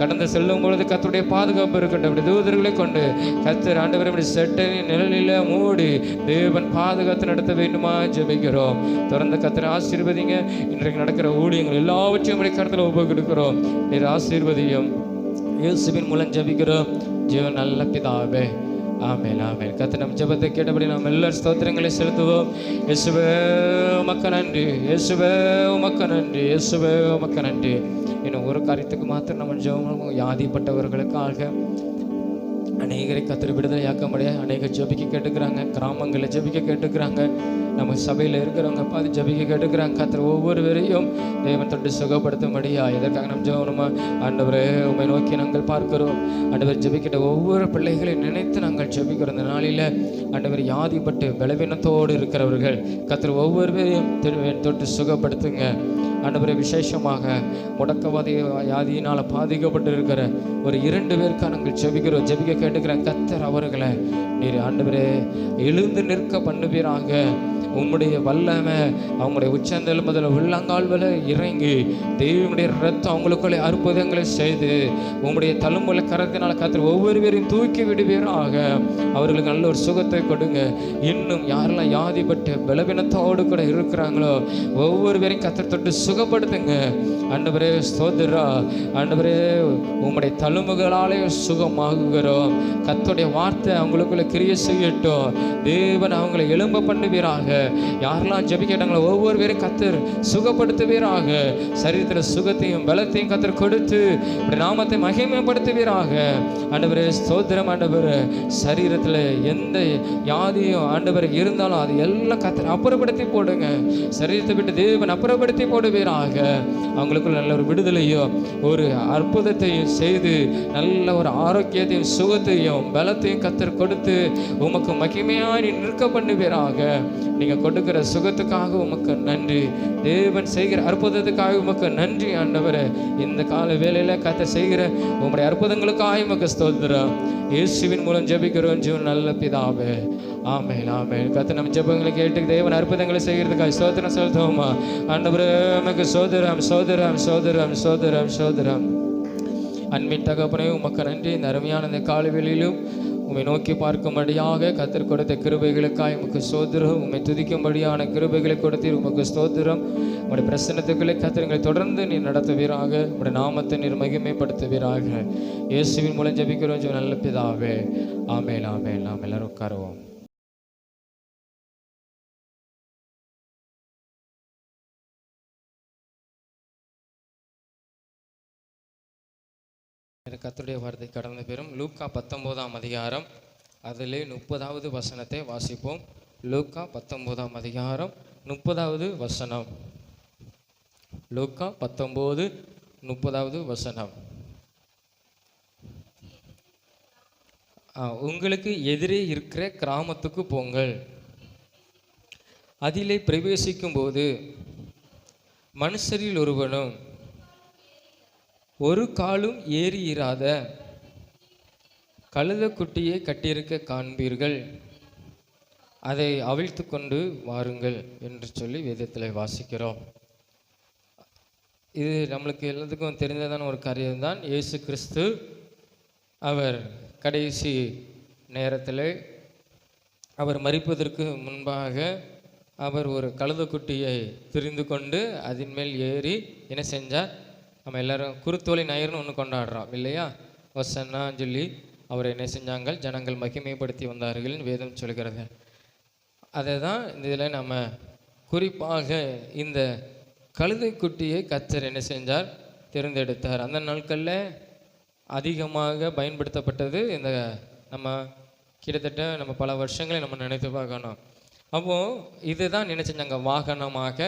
கடந்து செல்லும் பொழுது கர்த்தருடைய பாதுகாப்பு இருக்கட்டும். அப்படி தூதர்களை கொண்டு கர்த்தர் ஆண்டவரே செட்டை நிழலில் மூடி தேவன் பாதுகாத்து நடத்த வேண்டுமா ஜெபிக்கிறோம். தொடர்ந்து கர்த்தரை ஆசீர்வதிங்க. இன்றைக்கு நடக்கிற ஊழியங்கள் எல்லாவற்றையும் கருத்தில் ஒப்புக்கொடுக்கிறோம். நீர் ஆசீர்வதியும். இயேசுவின் மூலம் ஜெபிக்கிறோம் ஜீவன் நல்ல பிதாவே. ஆமென் ஆமென். கர்த்தர் நம் ஜெபத்தை கேட்டபடி நாம் எல்லாரும் ஸ்தோத்திரங்களை செலுத்துவோம். இயேசுவே உமக்கு நன்றி. இயேசுவே உமக்கு நன்றி. இயேசுவே உமக்கு நன்றி. இன்னும் ஒரு காரியத்துக்கு மாத்திரம் நம்ம ஜெபம். வியாதிப்பட்டவர்களுக்காக அநேகரை கர்த்தர் விடுதலையாக்க முடியாது. அநேக ஜெபிக்க கேட்டுக்கிறாங்க. கிராமங்களில் ஜெபிக்க கேட்டுக்கிறாங்க. நம்ம சபையில் இருக்கிறவங்க பார்த்து ஜெபிக்க கேட்டுக்கிறாங்க. கர்த்தர் ஒவ்வொருவரையும் தேவன் தொட்டு சுகப்படுத்தும்படியா. எதற்காக நம்ம ஜெபணுமா? ஆண்டவரே உம்மை நோக்கி நாங்கள் பார்க்கிறோம். ஆண்டவர் ஜெபிக்கிட்ட ஒவ்வொரு பிள்ளைகளையும் நினைத்து நாங்கள் ஜெபிக்கிறோம். இந்த நாளில் ஆண்டவர் வியாதிப்பட்டு பலவீனத்தோடு இருக்கிறவர்கள் கர்த்தர் ஒவ்வொருவரையும் தொட்டு சுகப்படுத்துங்க. ஆண்டவரே விசேஷமாக முடக்கவாதி வியாதியினால் பாதிக்கப்பட்டு இருக்கிற ஒரு 2 பேருக்காக நாங்கள் ஜெபிக்கிறோம். ஜெபிக்க கேட்டுக்கிறேன். கர்த்தர் அவர்களை நீர் ஆண்டவரே எழுந்து நிற்க பண்ணுவீராக. உம்முடைய வல்லமை அவங்களுடைய உச்சந்தல் முதல்ல உள்ளங்கால் வரை இறங்கி தெய்வனுடைய ரத்தம் அவங்களுக்குள்ளே அற்புதங்களை செய்து உம்முடைய தழும்புல கரத்தினால் கர்த்தர் ஒவ்வொரு பேரையும் தூக்கி விடுவீராக. அவர்களுக்கு நல்ல ஒரு சுகத்தை கொடுங்க. இன்னும் யாரெல்லாம் வியாதிப்பட்டு பலவீனத்தோடு கூட இருக்கிறாங்களோ ஒவ்வொரு பேரையும் கர்த்தர் தொட்டு சுகப்படுத்துங்க. ஆண்டவரே ஸ்தோத்திரா. ஆண்டவரே உம்முடைய தழும்புகளாலே சுகமாகுகிறோம். கர்த்தருடைய வார்த்தை அவங்களுக்குள்ள கிரியை செய்யட்டும். தேவன் அவங்களை எழும்ப பண்ணுவீராக. யாரெல்லாம் ஜெபிக்கிறாங்களோ ஒவ்வொரு பேரையும் கர்த்தர் சுகப்படுத்துவீராக. சரீரத்தில் சுகத்தையும் பலத்தையும் கர்த்தர் கொடுத்து நாமத்தை மகிமைப்படுத்துவீராக. ஆண்டவரே ஸ்தோத்திரம். ஆண்டவரே சரீரத்தில் எந்த வியாதியும் ஆண்டவர் இருந்தாலும் அது எல்லாம் கர்த்தர் அப்புறப்படுத்தி போடுங்க. சரீரத்தை விட்டு தேவன் அப்புறப்படுத்தி போடுவீராக. அவங்களுக்குள்ள நல்ல ஒரு விடுதலையும் ஒரு அற்புதத்தையும் செய்து நல்ல ஒரு ஆரோக்கியத்தையும் சுகத்தையும் பலத்தையும் கர்த்தர் கொடுத்து உமக்கு மகிமையாய் நிற்க பண்ணுவீராக. நீங்க நீங்கள் கொடுக்கிற சுகத்துக்காக உமக்கு நன்றி. தேவன் செய்கிற அற்புதத்துக்காக உமக்கு நன்றி ஆண்டவரே. இந்த கால வேளையில் கர்த்தர் செய்கிற உங்களுடைய அற்புதங்களுக்காக உமக்கு ஸ்தோத்திரம். இயேசுவின் மூலம் ஜெபிக்கிறோம் ஜீவன் நல்ல பிதாவே, ஆமென் ஆமென். கர்த்தர் நம்ம ஜெபங்களை கேட்டு தேவன் அற்புதங்களை செய்கிறதுக்காக ஸ்தோத்திரம் செலுத்துவோமா? ஆண்டவரே உமக்கு ஸ்தோத்திரம் ஸ்தோத்திரம் ஸ்தோத்திரம் ஸ்தோத்திரம் ஸ்தோத்திரம். அன்பின் தகப்பனே உமக்கு நன்றி. இந்த அருமையான இந்த காலவெளியிலும் உம்மை நோக்கி பார்க்கும்படியாக கர்த்தர் கொடுத்த கிருபைகளுக்காய் உமக்கு ஸ்தோத்திரம். உம்மை துதிக்கும்படியான கிருபைகளை கொடுத்தீர், உமக்கு ஸ்தோத்திரம். உம்முடைய பிரசன்னத்துக்களை கர்த்தர் தொடர்ந்து நீர் நடத்துவீராக. உம்முடைய நாமத்தை நீர் மகிமைப்படுத்துவீராக. இயேசுவின் மூலம் ஜெபிக்கிறோம் நல்ல பிதாவே, ஆமென் ஆமென். நாம் எல்லாரும் உட்காருவோம். கர்த்தருடைய வார்த்தை கடந்து பெறும். லூக்கா 19ஆம் அதிகாரம் அதிலே 30வது வசனத்தை வாசிப்போம். லூக்கா 19ஆம் அதிகாரம் 30வது வசனம். லூக்கா 19:30வது வசனம். உங்களுக்கு எதிரே இருக்கிற கிராமத்துக்கு போங்கள். அதிலே பிரவேசிக்கும் போது மனுஷரில் ஒருவனும் ஒரு காலும் ஏறி இராத கழுதைக்குட்டியை கட்டியிருக்க காண்பீர்கள். அதை அவிழ்த்து கொண்டு வாருங்கள் என்று சொல்லி வேதத்தில் வாசிக்கிறோம். இது நம்மளுக்கு எல்லாத்துக்கும் தெரிந்ததான ஒரு காரியம்தான். இயேசு கிறிஸ்து அவர் கடைசி நேரத்தில் அவர் மரிப்பதற்கு முன்பாக அவர் ஒரு கழுதைக்குட்டியை தெரிந்து கொண்டு அதன் மேல் ஏறி என்ன செஞ்சார்? நம்ம எல்லோரும் குருத்தோலை ஞாயிறுன்னு ஒன்று கொண்டாடுறோம் இல்லையா? வசனான்னு சொல்லி அவரை என்ன செஞ்சாங்க? ஜனங்கள் மகிமைப்படுத்தி வந்தார்கள் வேதம் சொல்கிறது. அதை தான் இந்த இதில் நம்ம குறிப்பாக இந்த கழுதைக்குட்டியை கர்த்தர் என்ன செஞ்சார்? தேர்ந்தெடுத்தார். அந்த நாட்களில் அதிகமாக பயன்படுத்தப்பட்டது இந்த நம்ம கிட்டத்தட்ட நம்ம பல வருஷங்களை நம்ம நினைத்து பார்க்கணும். அப்போது இதை தான் என்ன செஞ்சாங்க? வாகனமாக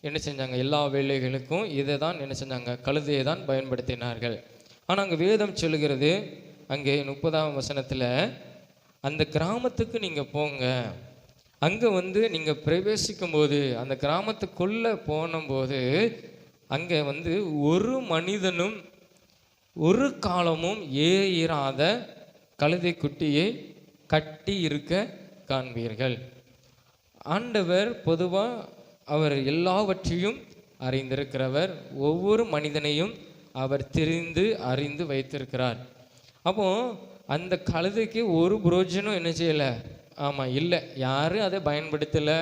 என்ன செஞ்சாங்க? எல்லா வேலைகளுக்கும் இதை தான் என்ன செஞ்சாங்க? கழுதையை தான் பயன்படுத்தினார்கள். ஆனால் அங்கே வேதம் சொல்லுகிறது, அங்கே 30ஆம் வசனத்தில் அந்த கிராமத்துக்கு நீங்கள் போங்க. அங்கே நீங்கள் பிரவேசிக்கும் போது அந்த கிராமத்துக்குள்ளே போனும்போது அங்கே ஒரு மனிதனும் ஒரு காலமும் ஏறாத கழுதை குட்டியை கட்டி இருக்க காண்பீர்கள். ஆண்டவர் பொதுவாக அவர் எல்லாவற்றையும் அறிந்திருக்கிறவர். ஒவ்வொரு மனிதனையும் அவர் தெரிந்து அறிந்து வைத்திருக்கிறார். அப்போ அந்த கழுதைக்கு ஒரு புரோஜனம் என்ன செய்யலை? ஆமாம், இல்லை. யாரும் அதை பயன்படுத்தலை.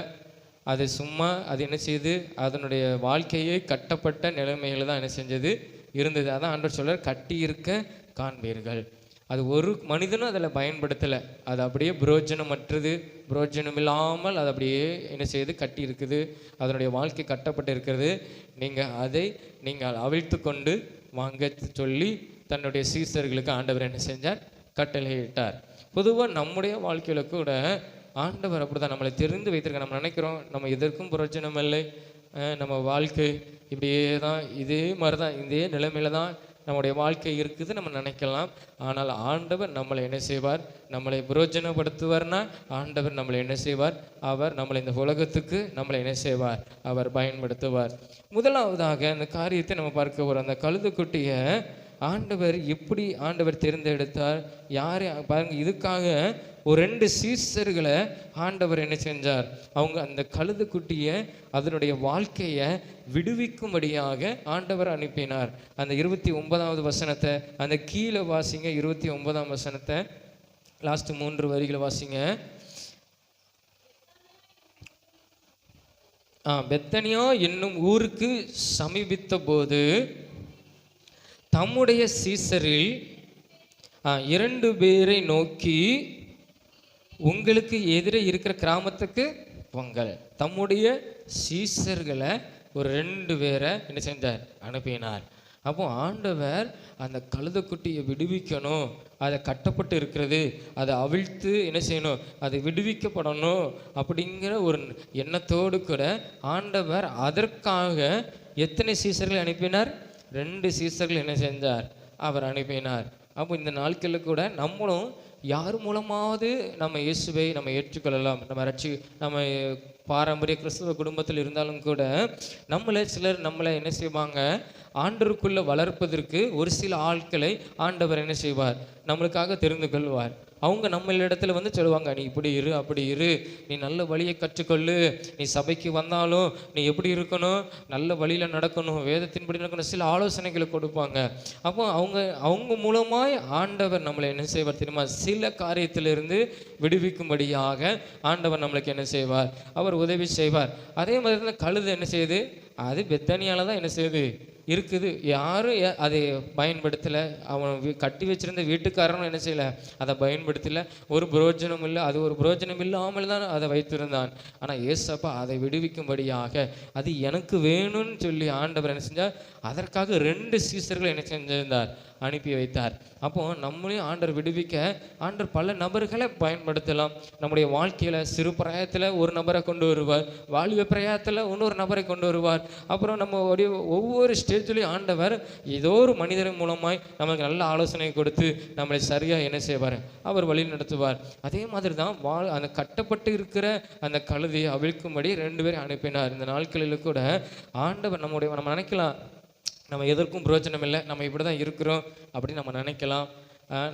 அது சும்மா அது என்ன செய்யுது? அதனுடைய வாழ்க்கையை கட்டப்பட்ட நிலைமையில் தான் என்ன செஞ்சது? இருந்தது. அதான் ஆண்டவர் சொல்றார், கட்டி இருக்க காண்பீர்கள். அது ஒரு மனிதனும் அதில் பயன்படுத்தலை. அது அப்படியே புரோஜனமற்றது, புரோஜனம் இல்லாமல் அது அப்படியே என்ன செய்யுது? கட்டி இருக்குது. அதனுடைய வாழ்க்கை கட்டப்பட்டு இருக்கிறது. நீங்கள் அவிழ்த்து கொண்டு வாங்க சொல்லி தன்னுடைய சீசர்களுக்கு ஆண்டவர் என்ன செஞ்சார்? கட்டளையிட்டார். பொதுவாக நம்முடைய வாழ்க்கையில் கூட ஆண்டவர் அப்படி தான் நம்மளை தெரிந்து வைத்திருக்க. நம்ம நினைக்கிறோம் நம்ம எதற்கும் புரோஜனம் இல்லை, நம்ம வாழ்க்கை இப்படியே தான், இதே மாதிரி தான், இதே நிலைமையில தான் நம்முடைய வாழ்க்கை இருக்குது நம்ம நினைக்கலாம். ஆனால் ஆண்டவர் நம்மளை என்ன செய்வார்? நம்மளை புரோஜனப்படுத்துவார்னா ஆண்டவர் நம்மளை என்ன செய்வார்? அவர் நம்மளை இந்த உலகத்துக்கு நம்மளை என்ன செய்வார்? அவர் பயன்படுத்துவார். முதலாவதாக அந்த காரியத்தை நம்ம பார்க்க போகிறோம். அந்த கழுதைக்குட்டியை ஆண்டவர் எப்படி தேர்ந்தெடுத்தார்? யாரை பாருங்க, இதுக்காக ஒரு 2 சீசர்களை ஆண்டவர் என்ன செஞ்சார்? அவங்க அந்த கழுதைக்குட்டியை அதனுடைய வாழ்க்கையை விடுவிக்கும்படியாக ஆண்டவர் அனுப்பினார். அந்த 29வது வசனத்தை அந்த கீழே வாசிங்க. 29ஆம் வசனத்தை லாஸ்ட் 3 வரிகளை வாசிங்க. பெத்தனியா என்னும் ஊருக்கு சமீபித்த போது தம்முடைய சீசரில் 2 பேரை நோக்கி, உங்களுக்கு எதிரே இருக்கிற கிராமத்துக்கு பொங்கல். தம்முடைய சீசர்களை ஒரு 2 பேரை என்ன செஞ்சார்? அனுப்பினார். அப்போ ஆண்டவர் அந்த கழுதைக்குட்டியை விடுவிக்கணும். அதை கட்டப்பட்டு இருக்கிறது, அதை அவிழ்த்து என்ன செய்யணும்? அதை விடுவிக்கப்படணும் அப்படிங்கிற ஒரு எண்ணத்தோடு கூட ஆண்டவர் அதற்காக எத்தனை சீசர்களை அனுப்பினார்? 2 சீசர்கள் என்ன செஞ்சார்? அவர் அனுப்பினார். அப்போ இந்த நாட்களில் கூட நம்மளும் யார் மூலமாவது நம்ம இயேசுவை நம்ம ஏற்றுக்கொள்ளலாம். நம்ம பாரம்பரிய கிறிஸ்துவ குடும்பத்தில் இருந்தாலும் கூட சிலர் நம்மளை என்ன செய்வாங்க, ஆண்டவருக்குள்ள வளர்ப்பதற்கு ஒரு சில ஆட்களை ஆண்டவர் என்ன செய்வார், நம்மளுக்காக தெரிந்து கொள்வார். அவங்க நம்மளிடத்துல சொல்லுவாங்க, நீ இப்படி இரு, அப்படி இரு, நீ நல்ல வழியை கற்றுக்கொள்ளு, நீ சபைக்கு வந்தாலும் நீ எப்படி இருக்கணும், நல்ல வழியில் நடக்கணும், வேதத்தின்படி நடக்கணும், சில ஆலோசனைகளை கொடுப்பாங்க. அப்போ அவங்க மூலமாய் ஆண்டவர் நம்மளை என்ன செய்வார் தெரியுமா, சில காரியத்திலிருந்து விடுவிக்கும்படியாக ஆண்டவர் நம்மளுக்கு என்ன செய்வார், அவர் உதவி செய்வார். அதே மாதிரி தான் கழுது என்ன செய்யுது, அது பெத்தனியால தான் என்ன செய்யுது இருக்குது. யாரும் அதை பயன்படுத்தலை. அவன் கட்டி வச்சிருந்த வீட்டுக்காரனும் என்ன செய்யலை, அதை பயன்படுத்தலை. ஒரு புரோஜனம் இல்லை. அது ஒரு புரோஜனம் இல்லாமல் தான் அதை வைத்திருந்தான். ஆனால் ஏசப்பா அதை விடுவிக்கும்படியாக அது எனக்கு வேணும்னு சொல்லி ஆண்டவர் என்ன செஞ்சார், அதற்காக 2 சீசர்கள் என்ன செஞ்சிருந்தார், அனுப்பி வைத்தார். அப்போ நம்மளையும் ஆண்டவர் விடுவிக்க ஆண்டவர் பல நபர்களை பயன்படுத்தலாம். நம்முடைய வாழ்க்கையில் சிறு பிராயத்தில் ஒரு நபரை கொண்டு வருவார், வாலிப பிராயத்தில் இன்னொரு நபரை கொண்டு வருவார். அப்புறம் நம்மளுடைய ஒவ்வொரு ஸ்டேஜ்லையும் ஆண்டவர் ஏதோ ஒரு மனிதர் மூலமாய் நமக்கு நல்ல ஆலோசனை கொடுத்து நம்மளை சரியாக என்ன செய்வார், அவர் வழி நடத்துவார். அதே மாதிரி தான் அந்த கட்டப்பட்டு இருக்கிற அந்த கழுதையை அவிழ்க்கும்படி 2 பேரை அனுப்பினார். இந்த நாட்களில் கூட ஆண்டவர் நம்ம நினைக்கலாம், நம்ம எதற்கும் பிரயோஜனம் இல்லை, நம்ம இப்படி தான் இருக்கிறோம் அப்படின்னு நம்ம நினைக்கலாம்.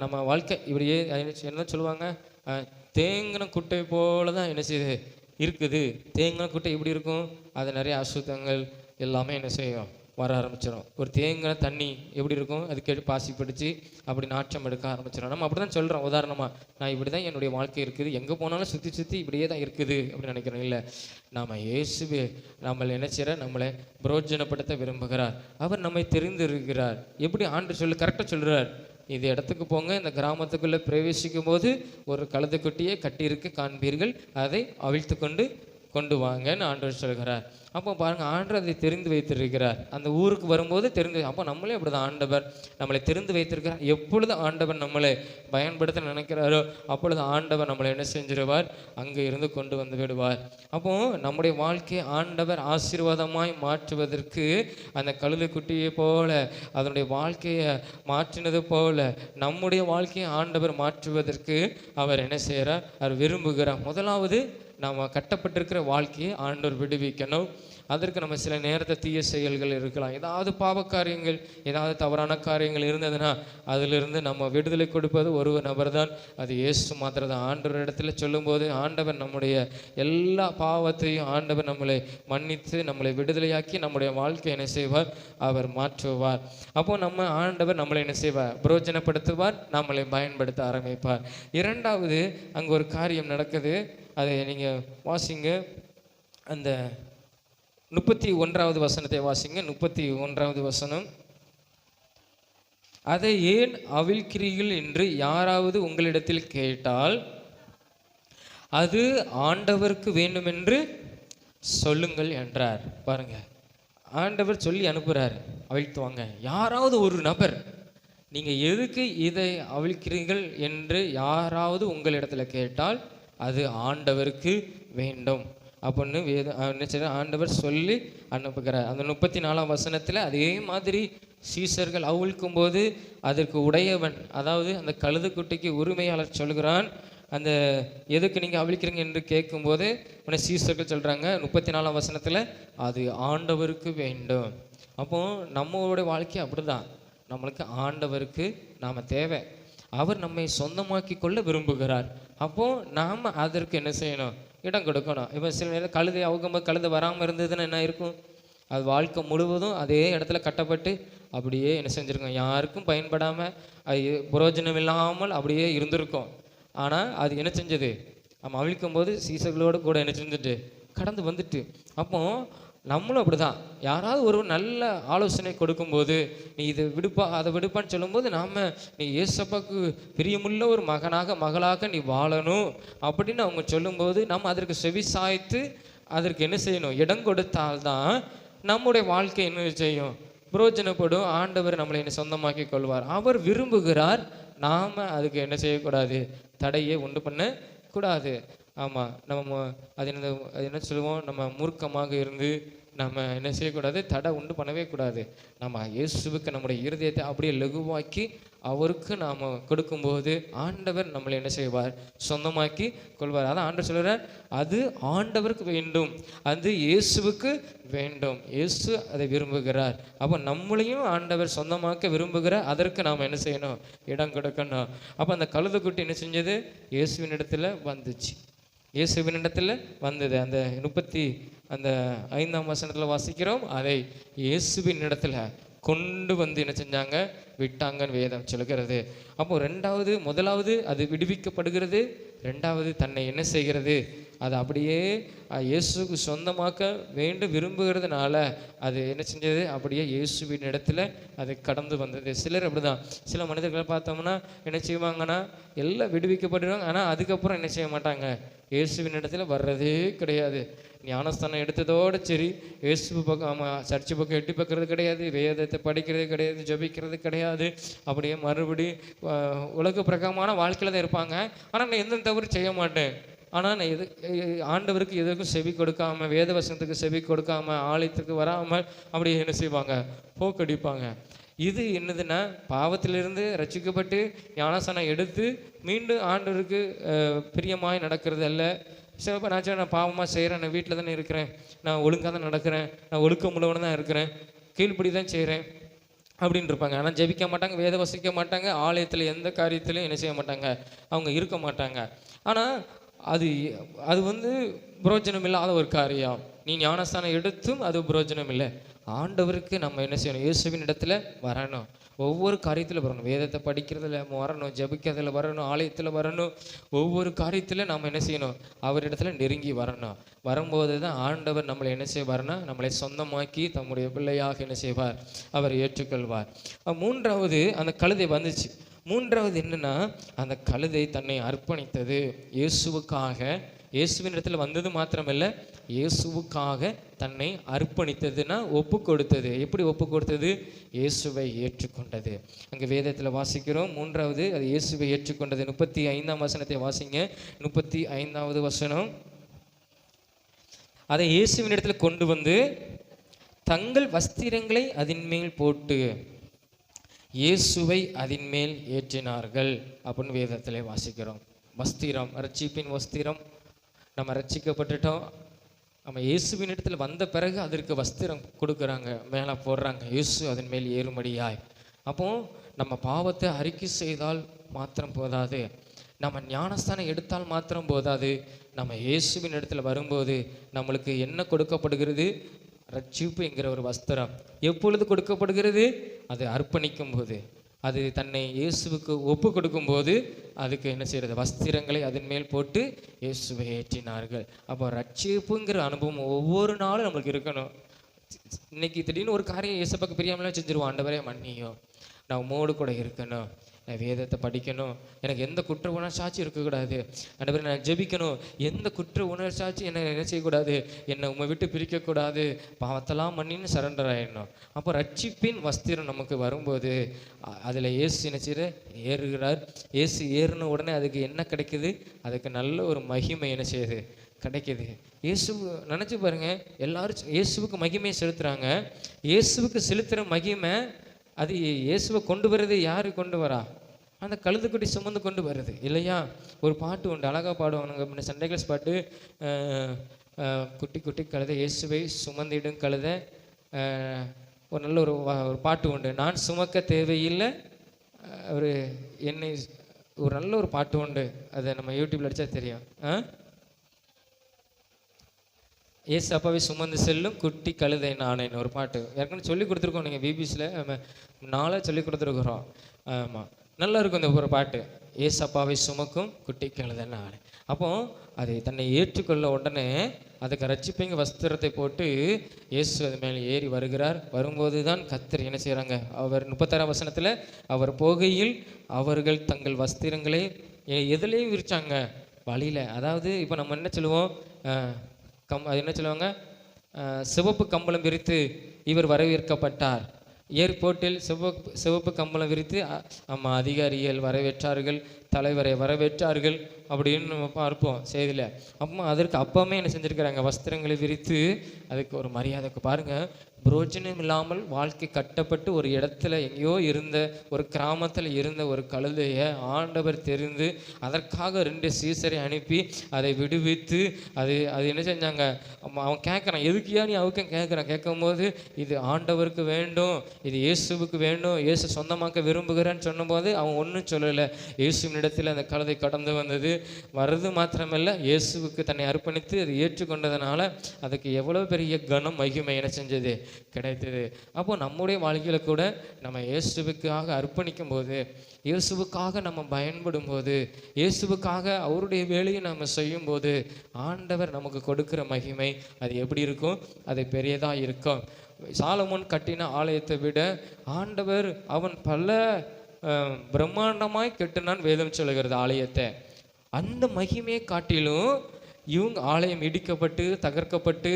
நம்ம வாழ்க்கை இப்படியே என்ன சொல்லுவாங்க, தேங்கின குட்டை போல தான் என்ன செய்யுது இருக்குது. தேங்கின குட்டை எப்படி இருக்கும், அது நிறைய அசுத்தங்கள் எல்லாமே என்ன செய்யும், வர ஆரம்பிச்சிடும். ஒரு தேங்கின தண்ணி எப்படி இருக்கும், அது கேட்டு பாசி பிடிச்சி அப்படி நாற்றம் எடுக்க ஆரம்பிச்சிடும். நம்ம அப்படி தான் சொல்கிறோம். உதாரணமாக, நான் இப்படி தான் என்னுடைய வாழ்க்கை இருக்குது, எங்கே போனாலும் சுற்றி சுற்றி இப்படியே தான் இருக்குது அப்படின்னு நினைக்கிறோம். இல்லை, நாம் இயேசுவே நம்மளை என்ன செய்கிறார், நம்மளை புரோஜனப்படுத்த விரும்புகிறார். அவர் நம்மை தெரிந்திருக்கிறார். எப்படி ஆண்டு கரெக்டாக சொல்கிறார், இது இடத்துக்கு போங்க, இந்த கிராமத்துக்குள்ளே பிரவேசிக்கும் போது ஒரு கழுதைக்குட்டியை கட்டியிருக்கு காண்பீர்கள், அதை அவிழ்த்து கொண்டு வாங்கன்னு ஆண்டவர் சொல்கிறார். அப்போ பாருங்கள், ஆண்டவர் அதை தெரிந்து வைத்திருக்கிறார். அந்த ஊருக்கு வரும்போது அப்போ நம்மளே அப்படி தான் ஆண்டவர் நம்மளை தெரிந்து வைத்திருக்கிறார். எப்பொழுது ஆண்டவர் நம்மளை பயன்படுத்த நினைக்கிறாரோ அப்பொழுது ஆண்டவர் நம்மளை என்ன செஞ்சிருவார், அங்கே இருந்து கொண்டு வந்து விடுவார். அப்போது நம்முடைய வாழ்க்கையை ஆண்டவர் ஆசீர்வாதமாய் மாற்றுவதற்கு அந்த கழுதைக்குட்டியை போல அதனுடைய வாழ்க்கையை மாற்றினது போல நம்முடைய வாழ்க்கையை ஆண்டவர் மாற்றுவதற்கு அவர் என்ன செய்கிறார், அவர் விரும்புகிறார். முதலாவது, நாம் கட்டப்பட்டிருக்கிற வாழ்க்கையை ஆண்டவர் விடுவிக்கணும். அதற்கு நம்ம சில நேரத்தை தீய செயல்கள் இருக்கலாம், ஏதாவது பாவ காரியங்கள், ஏதாவது தவறான காரியங்கள் இருந்ததுன்னா அதிலிருந்து நம்ம விடுதலை கொடுப்பது ஒரு நபர் தான், அது இயேசு மாத்திரம் தான். ஆண்டவர் இடத்துல சொல்லும்போது ஆண்டவர் நம்முடைய எல்லா பாவத்தையும் ஆண்டவர் நம்மளை மன்னித்து நம்மளை விடுதலையாக்கி நம்முடைய வாழ்க்கை என்ன செய்வார், அவர் மாற்றுவார். அப்போது ஆண்டவர் நம்மளை என்ன செய்வார், பிரயோஜனப்படுத்துவார், நம்மளை பயன்படுத்த ஆரம்பிப்பார். இரண்டாவது, அங்கே ஒரு காரியம் நடக்குது, அதை நீங்கள் வாசிங்க. அந்த 31வது வசனத்தை வாசிங்க. 31வது வசனம், அதை ஏன் அவிழ்க்கிறீர்கள் என்று யாராவது உங்களிடத்தில் கேட்டால் அது ஆண்டவருக்கு வேண்டுமென்று சொல்லுங்கள் என்றார். பாருங்க, ஆண்டவர் சொல்லி அனுப்புகிறார், அவிழ்த்துவாங்க. யாராவது ஒரு நபர், நீங்கள் எதுக்கு இதை அவிழ்க்கிறீர்கள் என்று யாராவது உங்களிடத்தில் கேட்டால் அது ஆண்டவருக்கு வேண்டும் அப்படின்னு ஆண்டவர் சொல்லி அனுப்புகிறார். அந்த 34ஆம் வசனத்தில் அதே மாதிரி சீசர்கள் அவிழ்க்கும் போது அதற்கு உடையவன், அதாவது அந்த கழுதைக்குட்டிக்கு உரிமையாளர் சொல்கிறான், அந்த எதுக்கு நீங்கள் அவிழ்க்கிறீங்க என்று கேட்கும்போது உடனே சீசர்கள் சொல்கிறாங்க 34ஆம் வசனத்தில், அது ஆண்டவருக்கு வேண்டும். அப்போது நம்மளுடைய வாழ்க்கை அப்படி தான், நம்மளுக்கு ஆண்டவருக்கு நாம் தேவை, அவர் நம்மை சொந்தமாக்கி கொள்ள விரும்புகிறார். அப்போது நாம் அதற்கு என்ன செய்யணும், இடம் கொடுக்கணும். இப்போ சில நேரம் கழுதை அவுக்கும்போது கழுதை வராமல் இருந்ததுன்னா என்ன இருக்கும், அது வாழ்க்கை முழுவதும் அதே இடத்துல கட்டப்பட்டு அப்படியே என்ன செஞ்சுருக்கோம், யாருக்கும் பயன்படாமல் அது புரோஜனம் இல்லாமல் அப்படியே இருந்திருக்கும். ஆனால் அது என்ன செஞ்சது, நம்ம அவிழ்க்கும் போது சீசர்களோடு கூட என்ன செஞ்சுட்டு கடந்து வந்துட்டு. அப்போது நம்மளும் அப்படி தான், யாராவது ஒரு நல்ல ஆலோசனை கொடுக்கும்போது நீ இதை விடுப்பா அதை விடுப்பான்னு சொல்லும்போது நீ ஏசப்பாக்கு பிரியமுள்ள ஒரு மகளாக நீ வாழணும் அப்படின்னு அவங்க சொல்லும்போது நம்ம அதற்கு செவி சாய்த்து அதற்கு என்ன செய்யணும், இடம் கொடுத்தால்தான் நம்முடைய வாழ்க்கை என்ன செய்யும், புரோஜனப்படும். ஆண்டவர் நம்மளை என்ன சொந்தமாக்கி கொள்வார். அவர் விரும்புகிறார், நாம் அதுக்கு என்ன செய்யக்கூடாது, தடையை உண்டு பண்ணக்கூடாது. ஆமாம், அது என்ன சொல்லுவோம், நம்ம மூர்க்கமாக இருந்து நம்ம என்ன செய்யக்கூடாது, தடை உண்டு பண்ணவே கூடாது. நம்ம இயேசுவுக்கு நம்முடைய இருதயத்தை அப்படியே லகுவாக்கி அவருக்கு நாம் கொடுக்கும்போது ஆண்டவர் நம்மளை என்ன செய்வார்? சொந்தமாக்கி கொள்வார். அதான் ஆண்டவர் சொல்கிறார், அது ஆண்டவருக்கு வேண்டும், அது இயேசுவுக்கு வேண்டும், இயேசு அதை விரும்புகிறார். அப்போ நம்மளையும் ஆண்டவர் சொந்தமாக்க விரும்புகிறார். அதற்கு நாம் என்ன செய்யணும்? இடம் கொடுக்கணும். அப்போ அந்த கழுதைக்குட்டி என்ன செஞ்சது? இயேசுவின் இடத்துல வந்துச்சு. இயேசுவின் இடத்துல வந்தது. அந்த 35ஆம் வசனத்தில் வாசிக்கிறோம், அதை இயேசுவின் இடத்துல கொண்டு வந்து என்ன செஞ்சாங்க? விட்டாங்கன்னு வேதம் சொல்கிறது. அப்போ முதலாவது அது விடுவிக்கப்படுகிறது, ரெண்டாவது தன்னை என்ன செய்கிறது? அது அப்படியே இயேசுக்கு சொந்தமாக்க வேண்டும் விரும்புகிறதுனால அது என்ன செஞ்சது? அப்படியே இயேசுவின் இடத்துல அது கடந்து வந்தது. சிலர் அப்படிதான், சில மனிதர்களை பார்த்தோம்னா என்ன செய்வாங்கன்னா, எல்லாம் விடுவிக்கப்படுவாங்க, ஆனால் அதுக்கப்புறம் என்ன செய்ய மாட்டாங்க? இயேசுவின் இடத்துல வர்றதே கிடையாது. ஞானஸ்தானம் எடுத்ததோடு சரி, இயேசு பக்கம் சர்ச்சு பக்கம் எட்டி பார்க்கறது கிடையாது, வேதத்தை படிக்கிறது கிடையாது, ஜபிக்கிறது கிடையாது. அப்படியே மறுபடி உலக பிரகாரமான வாழ்க்கையில் தான் இருப்பாங்க. ஆனால் நான் எந்த தவறு செய்ய மாட்டேன், ஆனால் நான் ஆண்டவருக்கு எதுக்கும் செவி கொடுக்காமல், வேத வசனத்துக்கு செவி கொடுக்காமல், ஆலயத்துக்கு வராமல் அப்படியே என்ன செய்வாங்க? போக்கடிப்பாங்க. இது என்னதுன்னா, பாவத்திலிருந்து ரட்சிக்கப்பட்டு ஞானஸ்தானம் எடுத்து மீண்டும் ஆண்டவருக்கு பிரியமாய் நடக்கிறது அல்ல. சிலப்போ நான் பாவமாக செய்கிறேன், நான் வீட்டில் தானே இருக்கிறேன், நான் ஒழுங்காக தான் நடக்கிறேன், நான் ஒழுக்கம் உள்ளவனு தான் இருக்கிறேன், கீழ்ப்படி தான் செய்கிறேன் அப்படின்னு இருப்பாங்க. ஆனால் ஜெபிக்க மாட்டாங்க, வேத வசிக்க மாட்டாங்க, ஆலயத்தில் எந்த காரியத்திலையும் என்ன செய்ய மாட்டாங்க? அவங்க இருக்க மாட்டாங்க. ஆனால் அது புரோஜனம் இல்லாத ஒரு காரியம். நீ ஞானஸ்தானம் எடுத்தும் அது புரோஜனம் இல்லை. ஆண்டவருக்கு நம்ம என்ன செய்யணும்? இயேசுவின் இடத்துல வரணும். ஒவ்வொரு காரியத்தில் வரணும். வேதத்தை படிக்கிறதுல வரணும், ஜபிக்கிறதுல வரணும், ஆலயத்தில் வரணும். ஒவ்வொரு காரியத்தில் நாம் என்ன செய்யணும்? அவரிடத்துல நெருங்கி வரணும். வரும்போது தான் ஆண்டவர் நம்மளை என்ன செய்வார்னா, நம்மளை சொந்தமாக்கி தம்முடைய பிள்ளையாக என்ன செய்வார்? அவர் ஏற்றுக்கொள்வார். மூன்றாவது அந்த கழுதை வந்துச்சு. மூன்றாவது என்னன்னா, அந்த கழுதை தன்னை அர்ப்பணித்தது இயேசுவுக்காக. இயேசுவின் இடத்துல வந்தது மாத்திரமல்ல, இயேசுவுக்காக தன்னை அர்ப்பணித்ததுன்னா ஒப்பு கொடுத்தது. எப்படி ஒப்பு கொடுத்தது? இயேசுவை ஏற்றுக்கொண்டது. அங்கே வேதத்தில் வாசிக்கிறோம். மூன்றாவது அது இயேசுவை ஏற்றுக்கொண்டது. 35ஆம் வசனத்தை வாசிங்க. 35வது வசனம், அதை இயேசுவின் இடத்துல கொண்டு வந்து தங்கள் வஸ்திரங்களை அதன் மேல் போட்டு இயேசுவை அதன் மேல் ஏற்றினார்கள் அப்படின்னு வேதத்திலே வாசிக்கிறோம். வஸ்திரம், ரட்சிப்பின் வஸ்திரம். நம்ம ரட்சிக்கப்பட்டுட்டோம், நம்ம இயேசுவின் இடத்துல வந்த பிறகு அதற்கு வஸ்திரம் கொடுக்குறாங்க, மேலே போடுறாங்க, இயேசு அதன் மேல் ஏறும்படியாய். அப்போ நம்ம பாவத்தை அறிக்கை செய்தால் மாத்திரம் போதாது, நம்ம ஞானஸ்தானம் எடுத்தால் மாத்திரம் போதாது, நம்ம இயேசுவின் இடத்துல வரும்போது நம்மளுக்கு என்ன கொடுக்கப்படுகிறது? ரட்சிப்பு என்கிற ஒரு வஸ்திரம். எப்பொழுது கொடுக்கப்படுகிறது? அது அர்ப்பணிக்கும் போது, அது தன்னை இயேசுவுக்கு ஒப்பு கொடுக்கும்போது அதுக்கு என்ன செய்கிறது? வஸ்திரங்களை அதன் மேல் போட்டு இயேசுவை ஏற்றினார்கள். அப்போ ரட்சிப்புங்கிற அனுபவம் ஒவ்வொரு நாளும் நம்மளுக்கு இருக்கணும். இன்னைக்கு திடீர்னு ஒரு காரியம் இயேசுவுக்கு பிரியாமலாம் செஞ்சிருவோம். ஆண்டவரே மன்னியும், நான் உம்மோடு கூட இருக்கணும், நான் வேதத்தை படிக்கணும், எனக்கு எந்த குற்ற உணர்ச்சாட்சி இருக்கக்கூடாது, ஆண்டவரே நான் ஜெபிக்கணும், எந்த குற்ற உணர்ச்சாட்சி என்னை என்ன செய்யக்கூடாது, என்னை உண்மை விட்டு பிரிக்கக்கூடாது, பாவத்தெல்லாம் மன்னின்னு சரண்டர் ஆகிடணும். அப்போ ரட்சிப்பின் வஸ்திரம் நமக்கு வரும்போது அதில் இயேசு என்ன செய்கிற ஏறுகிறார். இயேசு ஏறின உடனே அதுக்கு என்ன கிடைக்குது? அதுக்கு நல்ல ஒரு மகிமை என்ன செய்யுது? கிடைக்கிது. இயேசு நினச்சி பாருங்க, எல்லாரும் இயேசுவுக்கு மகிமையை செலுத்துகிறாங்க. இயேசுவுக்கு செலுத்துகிற மகிமை அது இயேசுவை கொண்டு வர்றது யாரு கொண்டு வரா? அந்த கழுதுக்குட்டி சுமந்து கொண்டு வருது இல்லையா? ஒரு பாட்டு உண்டு, அழகாக பாடுவாங்க, சண்டே கிளாஸ் பாட்டு, குட்டி குட்டி கழுதை இயேசுவை சுமந்திடும் கழுதை. ஒரு நல்ல ஒரு பாட்டு உண்டு, நான் சுமக்க தேவையில்லை ஒரு என்னை, ஒரு நல்ல ஒரு பாட்டு உண்டு, அதை நம்ம யூடியூப்ல அடித்தா தெரியும். ஏசு அப்பாவை சுமந்து செல்லும் குட்டி கழுதை நானேன்னு ஒரு பாட்டு ஏற்கனவே சொல்லி கொடுத்துருக்கோம். நீங்கள் பிபிசியில் நாளாக சொல்லி கொடுத்துருக்குறோம். ஆமாம், நல்லா இருக்கும் இந்த ஒரு பாட்டு, ஏசு அப்பாவை சுமக்கும் குட்டி கழுதை நானே. அப்போ அதை தன்னை ஏற்றுக்கொள்ள உடனே அதுக்கு ரட்சிப்பிங்க வஸ்திரத்தை போட்டு இயேசு அது மேலே ஏறி வருகிறார். வரும்போது தான் கர்த்தர் என்ன செய்கிறாங்க? அவர் 36ஆம் வசனத்தில், அவர் போகையில் அவர்கள் தங்கள் வஸ்திரங்களை எதுலேயும் விரிச்சாங்க? வழியில். அதாவது இப்போ நம்ம என்ன சொல்லுவோம், அது என்ன சொல்லுவாங்க, சிவப்பு கம்பளம் விரித்து இவர் வரவேற்கப்பட்டார். ஏர்போர்ட்டில் சிவப்பு கம்பளம் விரித்து அதிகாரிகள் வரவேற்றார்கள். தலைவரை வரவேற்றார்கள் அப்படின்னு நம்ம பார்ப்போம் செய்தியில். அதற்கு அப்பமே என்ன செஞ்சுருக்கிறாங்க, வஸ்திரங்களை விரித்து அதுக்கு ஒரு மரியாதைக்கு பாருங்கள். புரோஜனம் இல்லாமல் வாழ்க்கை கட்டப்பட்டு ஒரு இடத்துல எங்கேயோ இருந்த ஒரு கிராமத்தில் இருந்த ஒரு கழுதையை ஆண்டவர் தெரிந்து அதற்காக 2 சீசரை அனுப்பி அதை விடுவித்து அது என்ன செஞ்சாங்க, அவன் கேட்குறான், எதுக்கியா நீ அவுக்கம் கேட்குறான். கேட்கும்போது இது ஆண்டவருக்கு வேண்டும், இது இயேசுவுக்கு வேண்டும், இயேசு சொந்தமாக்க விரும்புகிறேன்னு சொன்னபோது அவன் ஒன்றும் சொல்லலை. இயேசுவின் இடத்தில் அந்த கழுதை கடந்து வர்றது மாத்திரமல்ல, இயேசுவுக்கு தன்னை அர்ப்பணித்து அது ஏற்றுக்கொண்டதுனால அதுக்கு எவ்வளோ பெரிய கனம் மகிமை என்ன செஞ்சது, கிடைத்தது. அப்போ நம்முடைய வாழ்க்கையில கூட நம்ம இயேசுவுக்காக அர்ப்பணிக்கும் போது, இயேசுவுக்காக நம்ம பயன்படும் போது, இயேசுவுக்காக அவருடைய வேலையை நம்ம செய்யும் போது ஆண்டவர் நமக்கு கொடுக்கிற மகிமை அது எப்படி இருக்கும், அது பெரியதாக இருக்கும். சாலமோன் கட்டின ஆலயத்தை விட ஆண்டவர் அவன் பல பிரம்மாண்டமாய் கட்டினான் வேதம் சொல்லுகிறது ஆலயத்தை. அந்த மகிமையை காட்டிலும் இவங்க ஆலயம் இடிக்கப்பட்டு தகர்க்கப்பட்டு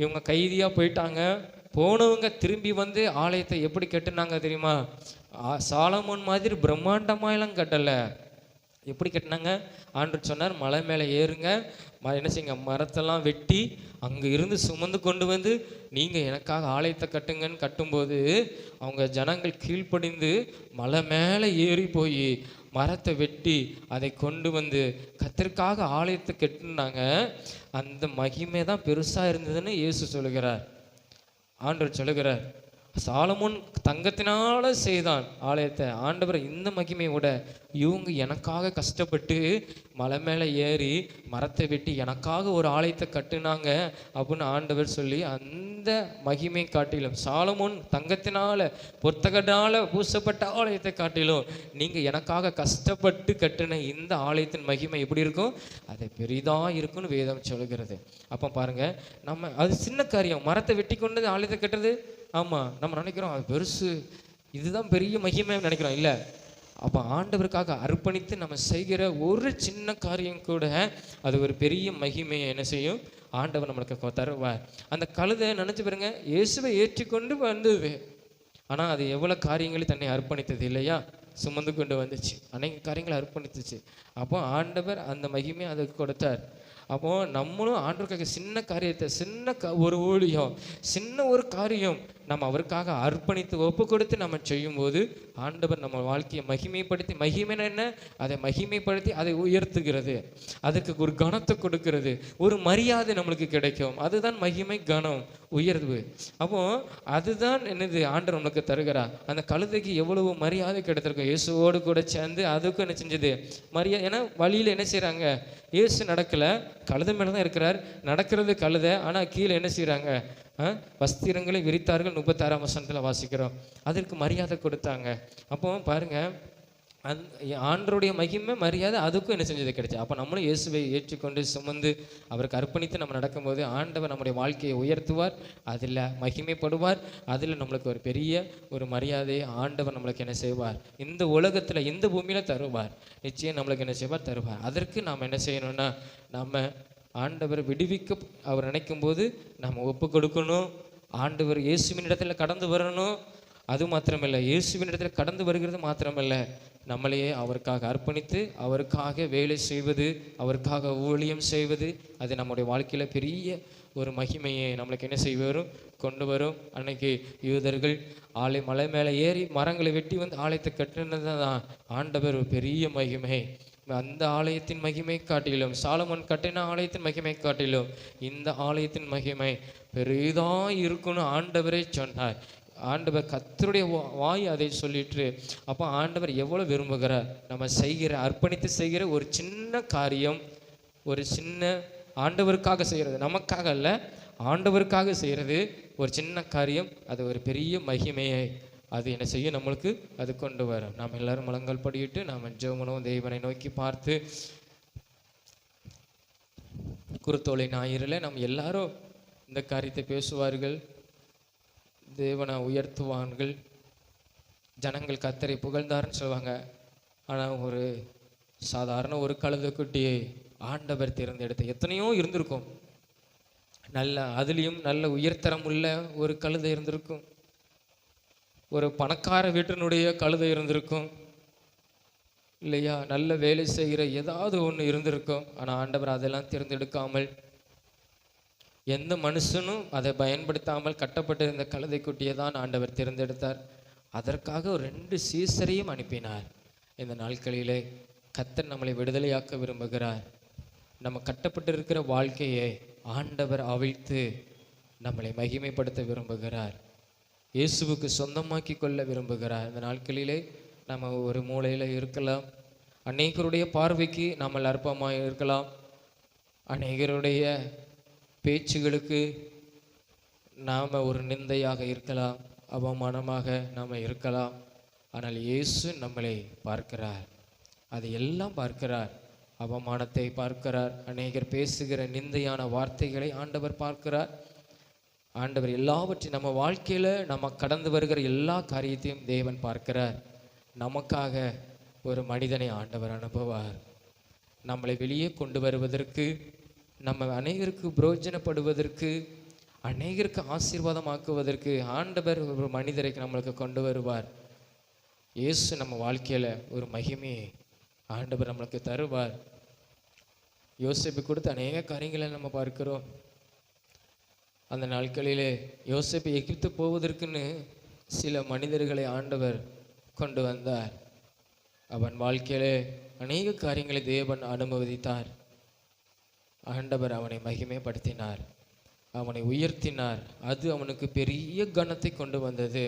இவங்க கைதியாக போயிட்டாங்க. போனவங்க திரும்பி வந்து ஆலயத்தை எப்படி கட்டினாங்க தெரியுமா? சாலமோன் மாதிரி பிரம்மாண்டமாயெல்லாம் கட்டலை. எப்படி கட்டினாங்க? ஆண்டவர் சொன்னார், மலை மேலே ஏறுங்க, என்ன செய்யுங்க, மரத்தெல்லாம் வெட்டி அங்கே இருந்து சுமந்து கொண்டு வந்து நீங்கள் எனக்காக ஆலயத்தை கட்டுங்கன்னு கட்டும்போது அவங்க ஜனங்கள் கீழ்ப்படிந்து மலை மேலே ஏறி போய் மரத்தை வெட்டி அதை கொண்டு வந்து கர்த்தருக்காக ஆலயத்தை கட்டினாங்க. அந்த மகிமை தான் பெருசாக இருந்ததுன்னு இயேசு சொல்லுகிறார், ஆண்டவர் சொல்லுகிறார். சாலமோன் தங்கத்தினால செய்தான் ஆலயத்தை. ஆண்டவர் இந்த மகிமையோட இவங்க எனக்காக கஷ்டப்பட்டு மலை மேலே ஏறி மரத்தை வெட்டி எனக்காக ஒரு ஆலயத்தை கட்டுனாங்க அப்படின்னு ஆண்டவர் சொல்லி அந்த மகிமை காட்டிலும், சாலமோன் தங்கத்தினால பொத்தகனால பூசப்பட்ட ஆலயத்தை காட்டிலும் நீங்கள் எனக்காக கஷ்டப்பட்டு கட்டின இந்த ஆலயத்தின் மகிமை எப்படி இருக்கும், அது பெரிதாக இருக்குன்னு வேதம் சொல்கிறது. அப்போ பாருங்கள், நம்ம அது சின்ன காரியம், மரத்தை வெட்டி கொண்டு ஆலயத்தை கட்டுறது. ஆமாம், நம்ம நினைக்கிறோம் அது பெருசு, இதுதான் பெரிய மகிமை நினைக்கிறோம். இல்லை, அப்போ ஆண்டவருக்காக அர்ப்பணித்து நம்ம செய்கிற ஒரு சின்ன காரியம் கூட அது ஒரு பெரிய மகிமையை என்ன செய்யும், ஆண்டவர் நம்மளுக்கு தருவார். அந்த கழுதை நினச்சி பாருங்க, இயேசுவை ஏற்றிக்கொண்டு வந்தது, ஆனால் அது எவ்வளோ காரியங்களை தன்னை அர்ப்பணித்தது இல்லையா, சுமந்து கொண்டு வந்துச்சு, அநேக காரியங்களை அர்ப்பணித்துச்சு. அப்போ ஆண்டவர் அந்த மகிமையை அதுக்கு கொடுத்தார். அப்போது நம்மளும் ஆண்டவருக்காக சின்ன காரியத்தை, சின்ன ஒரு ஊழியம், சின்ன ஒரு காரியம் நம்ம அவருக்காக அர்ப்பணித்து ஒப்பு கொடுத்து நம்ம செய்யும்போது ஆண்டவர் நம்ம வாழ்க்கையை மகிமைப்படுத்தி, மகிமைன்னு என்ன, அதை மகிமைப்படுத்தி அதை உயர்த்துகிறது, அதுக்கு ஒரு கனத்தை கொடுக்கிறது, ஒரு மரியாதை நம்மளுக்கு கிடைக்கும். அதுதான் மகிமை, கனம், உயர்வு. அப்போ அதுதான் என்னது ஆண்டவர் நம்மளுக்கு தருகிறார். அந்த கழுதைக்கு எவ்வளவு மரியாதை கிடைத்திருக்கும், இயேசுவோடு கூட சேர்ந்து அதுக்கும் என்ன செஞ்சது மரியாதை. ஏன்னா வழியில் என்ன செய்கிறாங்க, இயேசு நடக்கலை, கழுதை மேலே தான் இருக்கிறார், நடக்கிறது கழுதை, ஆனால் கீழே என்ன செய்கிறாங்க, வஸ்திரங்களை விரித்தார்கள். 36ஆம் வசனத்தில் வாசிக்கிறோம். அதற்கு மரியாதை கொடுத்தாங்க. அப்போ பாருங்க, ஆண்டருடைய மகிமை மரியாதை அதுக்கும் என்ன செஞ்சது கிடைச்சு. அப்போ நம்மளும் இயேசுவை ஏற்றுக்கொண்டு சுமந்து அவருக்கு அர்ப்பணித்து நம்ம நடக்கும்போது ஆண்டவர் நம்முடைய வாழ்க்கையை உயர்த்துவார், அதில் மகிமைப்படுவார், அதில் நம்மளுக்கு ஒரு பெரிய ஒரு மரியாதையை ஆண்டவர் நம்மளுக்கு என்ன செய்வார், இந்த உலகத்தில் இந்த பூமியில் தருவார். நிச்சயம் நம்மளுக்கு என்ன செய்வார், தருவார். அதற்கு நாம் என்ன செய்யணும்னா, நம்ம ஆண்டவர் விடுவிக்க அவர் நினைக்கும் போது நம்ம ஒப்பு கொடுக்கணும். ஆண்டவர் இயேசுவின் இடத்துல கடந்து வரணும். அது மாத்திரமல்ல, இயேசுவின் இடத்துல கடந்து வருகிறது மாத்திரமல்ல, நம்மளையே அவருக்காக அர்ப்பணித்து அவருக்காக வேலை செய்வது, அவருக்காக ஊழியம் செய்வது, அது நம்முடைய வாழ்க்கையில் பெரிய ஒரு மகிமையை நம்மளுக்கு என்ன செய்வரும் கொண்டு வரும். அன்னைக்கு யூதர்கள் மலை மேலே ஏறி மரங்களை வெட்டி வந்து ஆலயத்தை கட்டினது தான் ஆண்டவர் பெரிய மகிமை. அந்த ஆலயத்தின் மகிமை காட்டிலும், சாலமோன் கட்டின ஆலயத்தின் மகிமை காட்டிலும் இந்த ஆலயத்தின் மகிமை பெரிதாக இருக்குன்னு ஆண்டவரே சொன்னார். ஆண்டவர் கர்த்தருடைய வாய் அதை சொல்லிட்டு. அப்போ ஆண்டவர் எவ்வளோ விரும்புகிறார், நம்ம செய்கிற அர்ப்பணித்து செய்கிற ஒரு சின்ன காரியம், ஒரு சின்ன ஆண்டவருக்காக செய்கிறது, நமக்காக அல்ல, ஆண்டவருக்காக செய்கிறது ஒரு சின்ன காரியம், அது ஒரு பெரிய மகிமையை அது என்ன செய்யும், நம்மளுக்கு அது கொண்டு வரும். நாம் எல்லாரும் முழங்கால் படியிட்டு நாம் ஜெபம் தேவனை நோக்கி பார்த்து, குருத்தோலை ஞாயிறில் நம்ம எல்லாரும் இந்த காரியத்தை பேசுவார்கள், தேவனை உயர்த்துவார்கள், ஜனங்கள் கர்த்தரை புகழ்ந்தாருன்னு சொல்லுவாங்க. ஆனால் ஒரு சாதாரண ஒரு கழுதைக்குட்டியை ஆண்டவர் தேர்ந்தெடுத்து, எத்தனையோ இருந்திருக்கும், நல்ல அதுலேயும் நல்ல உயர்தரம் உள்ள ஒரு கழுதை இருந்திருக்கும், ஒரு பணக்கார வீட்டினுடைய கழுதை இருந்திருக்கும், இல்லையா? நல்ல வேலை செய்கிற ஏதாவது ஒன்று இருந்திருக்கும். ஆனால் ஆண்டவர் அதெல்லாம் தேர்ந்தெடுக்காமல், எந்த மனுஷனும் அதை பயன்படுத்தாமல் கட்டப்பட்டிருந்த கழுதை குட்டியை தான் ஆண்டவர் தேர்ந்தெடுத்தார். அதற்காக ஒரு 2 சீசரையும் அனுப்பினார். இந்த நாட்களிலே கர்த்தர் நம்மளை விடுதலையாக்க விரும்புகிறார். நம்ம கட்டப்பட்டிருக்கிற வாழ்க்கையை ஆண்டவர் அவிழ்த்து நம்மளை மகிமைப்படுத்த விரும்புகிறார். இயேசுவுக்கு சொந்தமாக்கி கொள்ள விரும்புகிறார். இந்த நாட்களிலே நம்ம ஒரு மூலையில் இருக்கலாம். அநேகருடைய பார்வைக்கு நம்ம அற்பமாக இருக்கலாம். அநேகருடைய பேச்சுகளுக்கு நாம் ஒரு நிந்தையாக இருக்கலாம், அவமானமாக நாம் இருக்கலாம். ஆனால் இயேசு நம்மளை பார்க்கிறார், அதை எல்லாம் பார்க்கிறார். அவமானத்தை பார்க்கிறார், அநேகர் பேசுகிற நிந்தையான வார்த்தைகளை ஆண்டவர் பார்க்கிறார். ஆண்டவர் எல்லாவற்றையும் நம்ம வாழ்க்கையில் நம்ம கடந்து வருகிற எல்லா காரியத்தையும் தேவன் பார்க்கிறார். நமக்காக ஒரு மனிதனை ஆண்டவர் அனுப்புவார். நம்மளை வெளியே கொண்டு வருவதற்கு, நம்ம அநேகருக்கு பிரயோஜனப்படுவதற்கு, அநேகருக்கு ஆசீர்வாதமாக்குவதற்கு ஆண்டவர் ஒரு மனிதரை நம்மளுக்கு கொண்டு வருவார். இயேசு நம்ம வாழ்க்கையில் ஒரு மகிமையை ஆண்டவர் நம்மளுக்கு தருவார். யோசேப்பு கொடுத்த அநேக காரியங்களை நம்ம பார்க்கிறோம். அந்த நாட்களிலே யோசேப்பு எகிப்து போவதற்குன்னு சில மனிதர்களை ஆண்டவர் கொண்டு வந்தார். அவன் வாழ்க்கையிலே அநேக காரியங்களை தேவன் அனுமதித்தார். ஆண்டவர் அவனை மகிமைப்படுத்தினார், அவனை உயர்த்தினார். அது அவனுக்கு பெரிய கனத்தை கொண்டு வந்தது.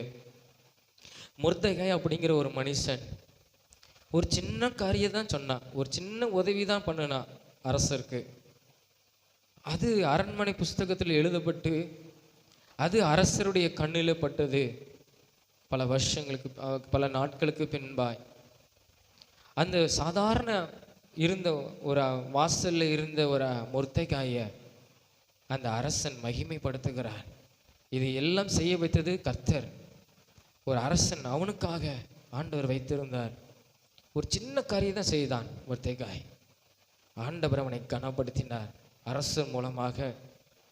மொர்தெகாய் அப்படிங்கிற ஒரு மனுஷன் ஒரு சின்ன காரியம் தான் சொன்னான், ஒரு சின்ன உதவி தான் பண்ணினான் அரசருக்கு. அது அரண்மனை புஸ்தகத்தில் எழுதப்பட்டு அது அரசருடைய கண்ணில் பட்டது. பல வருஷங்களுக்கு, பல நாட்களுக்கு பின்பாய் அந்த சாதாரண இருந்த ஒரு வாசலில் இருந்த ஒரு மொர்தெகாயை அந்த அரசன் மகிமைப்படுத்துகிறார். இது எல்லாம் செய்ய வைத்தது கர்த்தர். ஒரு அரசன் அவனுக்காக ஆண்டவர் வைத்திருந்தார். ஒரு சின்ன காரியம் தான் செய்தான் மொர்தெகாய். ஆண்டவர் அவனை கனப்படுத்தினார். அரசர் மூலமாக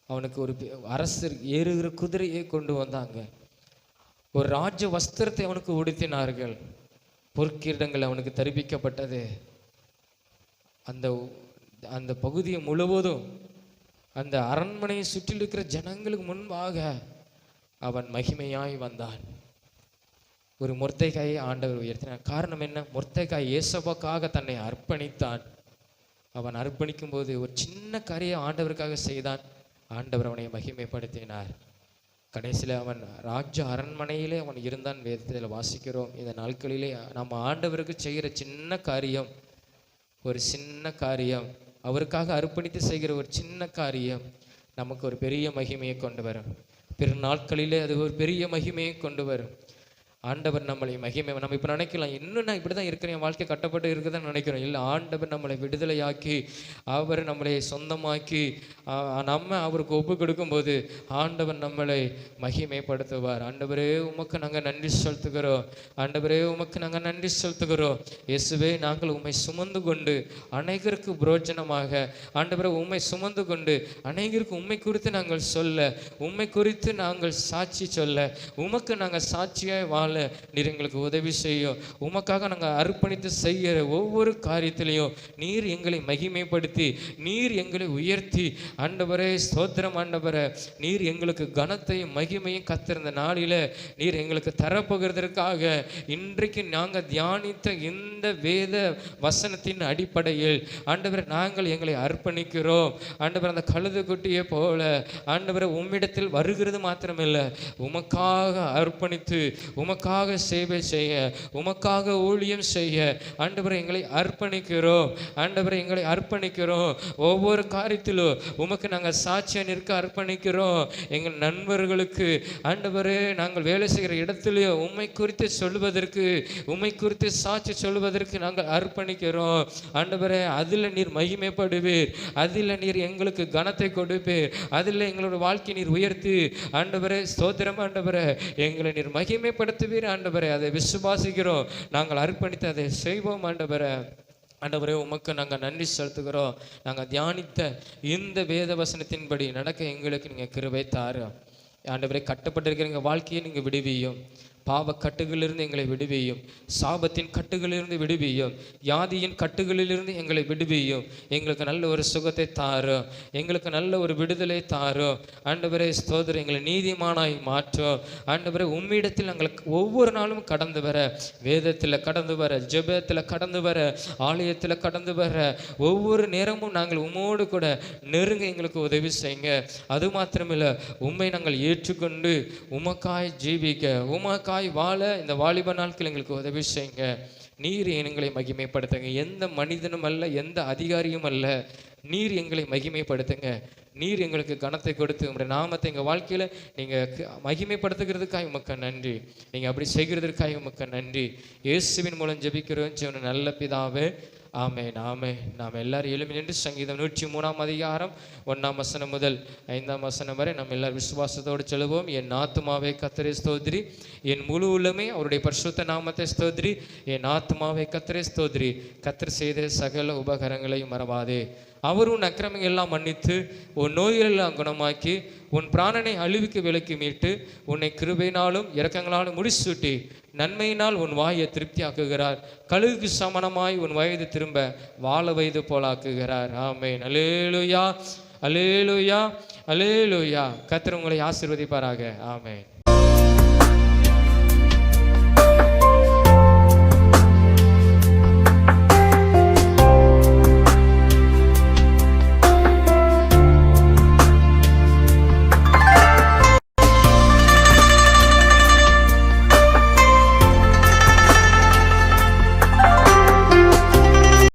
அவனுக்கு ஒரு அரசர் ஏறுகிற குதிரையை கொண்டு வந்தாங்க. ஒரு ராஜ வஸ்திரத்தை அவனுக்கு உடுத்தினார்கள். பொற்கிரீடங்கள் அவனுக்கு தரிப்பிக்கப்பட்டது. அந்த அந்த பகுதியை முழுவதும் அந்த அரண்மனையை சுற்றில் இருக்கிற ஜனங்களுக்கு முன்பாக அவன் மகிமையாய் வந்தான். ஒரு மொர்தெகாயை ஆண்டவர் உயர்த்தினார். காரணம் என்ன? மொர்தெகாய் யேசப்பாவுக்காக தன்னை அர்ப்பணித்தான். அவன் அர்ப்பணிக்கும் போது ஒரு சின்ன காரியம் ஆண்டவருக்காக செய்தான். ஆண்டவர் அவனை மகிமைப்படுத்தினார். கடைசியில் அவன் ராஜ அரண்மனையிலே அவன் இருந்தான். வேதத்தில் வாசிக்கிறோம். இந்த நாட்களிலே நம்ம ஆண்டவருக்கு செய்கிற சின்ன காரியம், ஒரு சின்ன காரியம், அவருக்காக அர்ப்பணித்து செய்கிற ஒரு சின்ன காரியம் நமக்கு ஒரு பெரிய மகிமையை கொண்டு வரும். பிற நாட்களிலே அது ஒரு பெரிய மகிமையை கொண்டு வரும். ஆண்டவர் நம்மளை மகிமை, நம்ம இப்போ நினைக்கலாம், இன்னும் நான் இப்படி தான் இருக்கிறேன், என் வாழ்க்கை கட்டப்பட்டு இருக்குதுன்னு நினைக்கிறோம். இல்லை, ஆண்டவர் நம்மளை விடுதலையாக்கி அவர் நம்மளை சொந்தமாக்கி நம்ம அவருக்கு ஒப்பு கொடுக்கும்போது ஆண்டவர் நம்மளை மகிமைப்படுத்துவார். ஆண்டவரே உமக்கு நாங்கள் நன்றி செலுத்துகிறோம். ஆண்டவரே உமக்கு நாங்கள் நன்றி செலுத்துகிறோம். இயேசுவே, நாங்கள் உம்மை சுமந்து கொண்டு அநேகருக்கு புரோஜனமாக, ஆண்டவரை உம்மை சுமந்து கொண்டு அநேகருக்கு உம்மை குறித்து நாங்கள் சொல்ல, உம்மை குறித்து நாங்கள் சாட்சி சொல்ல, உமக்கு நாங்கள் சாட்சியாய் வாழ நீர் எங்களுக்கு உதவி செய்யும். உமக்காக நாங்கள் அர்ப்பணித்து செய்கிற ஒவ்வொரு காரியத்திலையும் நீர் எங்களை மகிமைப்படுத்தி, நீர் எங்களை உயர்த்தி, ஆண்டவரே ஸ்தோத்திரம். ஆண்டவரே, நீர் எங்களுக்கு கனத்தையும் மகிமையும் கத்திருந்த நாளில் நீர் எங்களுக்கு தரப்போகிறதற்காக இன்றைக்கு நாங்கள் தியானித்த இந்த வேத வசனத்தின் அடிப்படையில் ஆண்டவரை நாங்கள் எங்களை அர்ப்பணிக்கிறோம். ஆண்டவர், அந்த கழுது குட்டியை போல ஆண்டவரை உம்மிடத்தில் வருகிறது மாத்திரமில்லை, உமக்காக அர்ப்பணித்து உமக்காக சேவை செய்ய, உமக்காக ஊழியம் செய்ய ஆண்டவரை எங்களை அர்ப்பணிக்கிறோம். ஆண்டவரை எங்களை அர்ப்பணிக்கிறோம். ஒவ்வொரு காரியத்திலும் உமக்கு நாங்கள் சாட்சியாக நிற்க அர்ப்பணிக்கிறோம். எங்கள் நண்பர்களுக்கு ஆண்டவரே, நாங்கள் வேலை செய்கிற இடத்துலையோ உம்மை குறித்து சொல்வதற்கு, உம்மை குறித்து சாட்சி சொல்வதற்கு நாங்கள் அர்ப்பணிக்கிறோம். ஆண்டவரே, அதில் நீர் மகிமைப்படுவீர், அதில் நீர் எங்களுக்கு கனத்தை கொடுப்பீர், அதில் எங்களோட வாழ்க்கை நீர் உயர்த்தி ஆண்டவரே ஸ்தோத்திரம். ஆண்டவரே, எங்களை நீர் மகிமைப்படுத்துவீர். ஆண்டவரே, அதை விசுவாசிக்கிறோம், நாங்கள் அர்ப்பணித்து அதை செய்வோம். ஆண்டவரே, ஆண்டவரே உமக்கு நாங்கள் நன்றி செலுத்துகிறோம். நாங்கள் தியானித்த இந்த வேத வசனத்தின்படி நடக்க எங்களுக்கு நீங்கள் கிருபை தாரும். ஆண்டவரே, கட்டப்பட்டிருக்கிற எங்கள் வாழ்க்கையை நீங்கள் விடுவியும். பாவ கட்டுகளிலிருந்து எங்களை விடுவியும், சாபத்தின் கட்டுகளிலிருந்து விடுவியும், வியாதியின் கட்டுகளிலிருந்து எங்களை விடுவியும். எங்களுக்கு நல்ல ஒரு சுகத்தை தாரும், எங்களுக்கு நல்ல ஒரு விடுதலை தாரும். ஆண்டவரே ஸ்தோத்திரம், எங்களை நீதிமானாய் மாற்றும். ஆண்டவரே உம்மிடத்தில் எங்களுக்கு ஒவ்வொரு நாளும் கடந்து வர, வேதத்தில் கடந்து வர, ஜெபத்தில் கடந்து வர, ஆலயத்தில் கடந்து வர, ஒவ்வொரு நேரமும் நாங்கள் உம்மோடு கூட நெருங்க எங்களுக்கு உதவி செய்யுங்க. அது மாத்திரமில்லை, உம்மை நாங்கள் ஏற்றுக்கொண்டு உமக்காய் ஜீவிக்க, உமக்காய் வாழ இந்த வாலிப நாட்கள் எங்களுக்கு உதவி செய்யுங்க. நீர் எங்களை மகிமைப்படுத்துங்க. எந்த மனிதனும் அல்ல, எந்த அதிகாரியும் அல்ல, நீர் எங்களை மகிமைப்படுத்துங்க. நீர் எங்களுக்கு கனத்தை கொடுத்து உங்களுடைய நாமத்தை எங்கள் வாழ்க்கையில் நீங்கள் மகிமைப்படுத்துகிறதுக்காக உமக்கு நன்றி. நீங்கள் அப்படி செய்கிறதுக்காக உமக்கு நன்றி. இயேசுவின் மூலம் ஜெபிக்கிறோம் ஜெபம் நல்ல பிதாவே, ஆமென். ஆமென். நாம் எல்லாரும் எழுமி நின்று சங்கீதம் 103 அதிகாரம் 1 வசனம் முதல் 5 வசனம் வரை நம்ம எல்லாரும் விசுவாசத்தோடு சொல்லுவோம். என் ஆத்துமாவே கர்த்தரை ஸ்தோத்திரி, என் முழு உள்ளமே அவருடைய பரிசுத்த நாமத்தை ஸ்தோத்திரி. என் ஆத்துமாவே கர்த்தரை ஸ்தோத்திரி, கர்த்தர் செய்த சகல உபகாரங்களையும் மறவாதே. அவர் உன் அக்கிரமங்கள் எல்லாம் மன்னித்து, உன் நோய்களெல்லாம் குணமாக்கி, உன் பிராணனை அழிவுக்கு விலக்கி மீட்டு, உன்னை கிருபையினாலும் இரக்கங்களாலும் முடிசூட்டி, நன்மையினால் உன் வாயை திருப்தியாக்குகிறார். கழுகுக்கு சமணமாய் உன் வயது திரும்ப வாழ வயது போலாக்குகிறார். ஆமென். அல்லேலூயா, அல்லேலூயா, அல்லேலூயா. கர்த்தர் உங்களை ஆசீர்வதிப்பாராக. ஆமென்.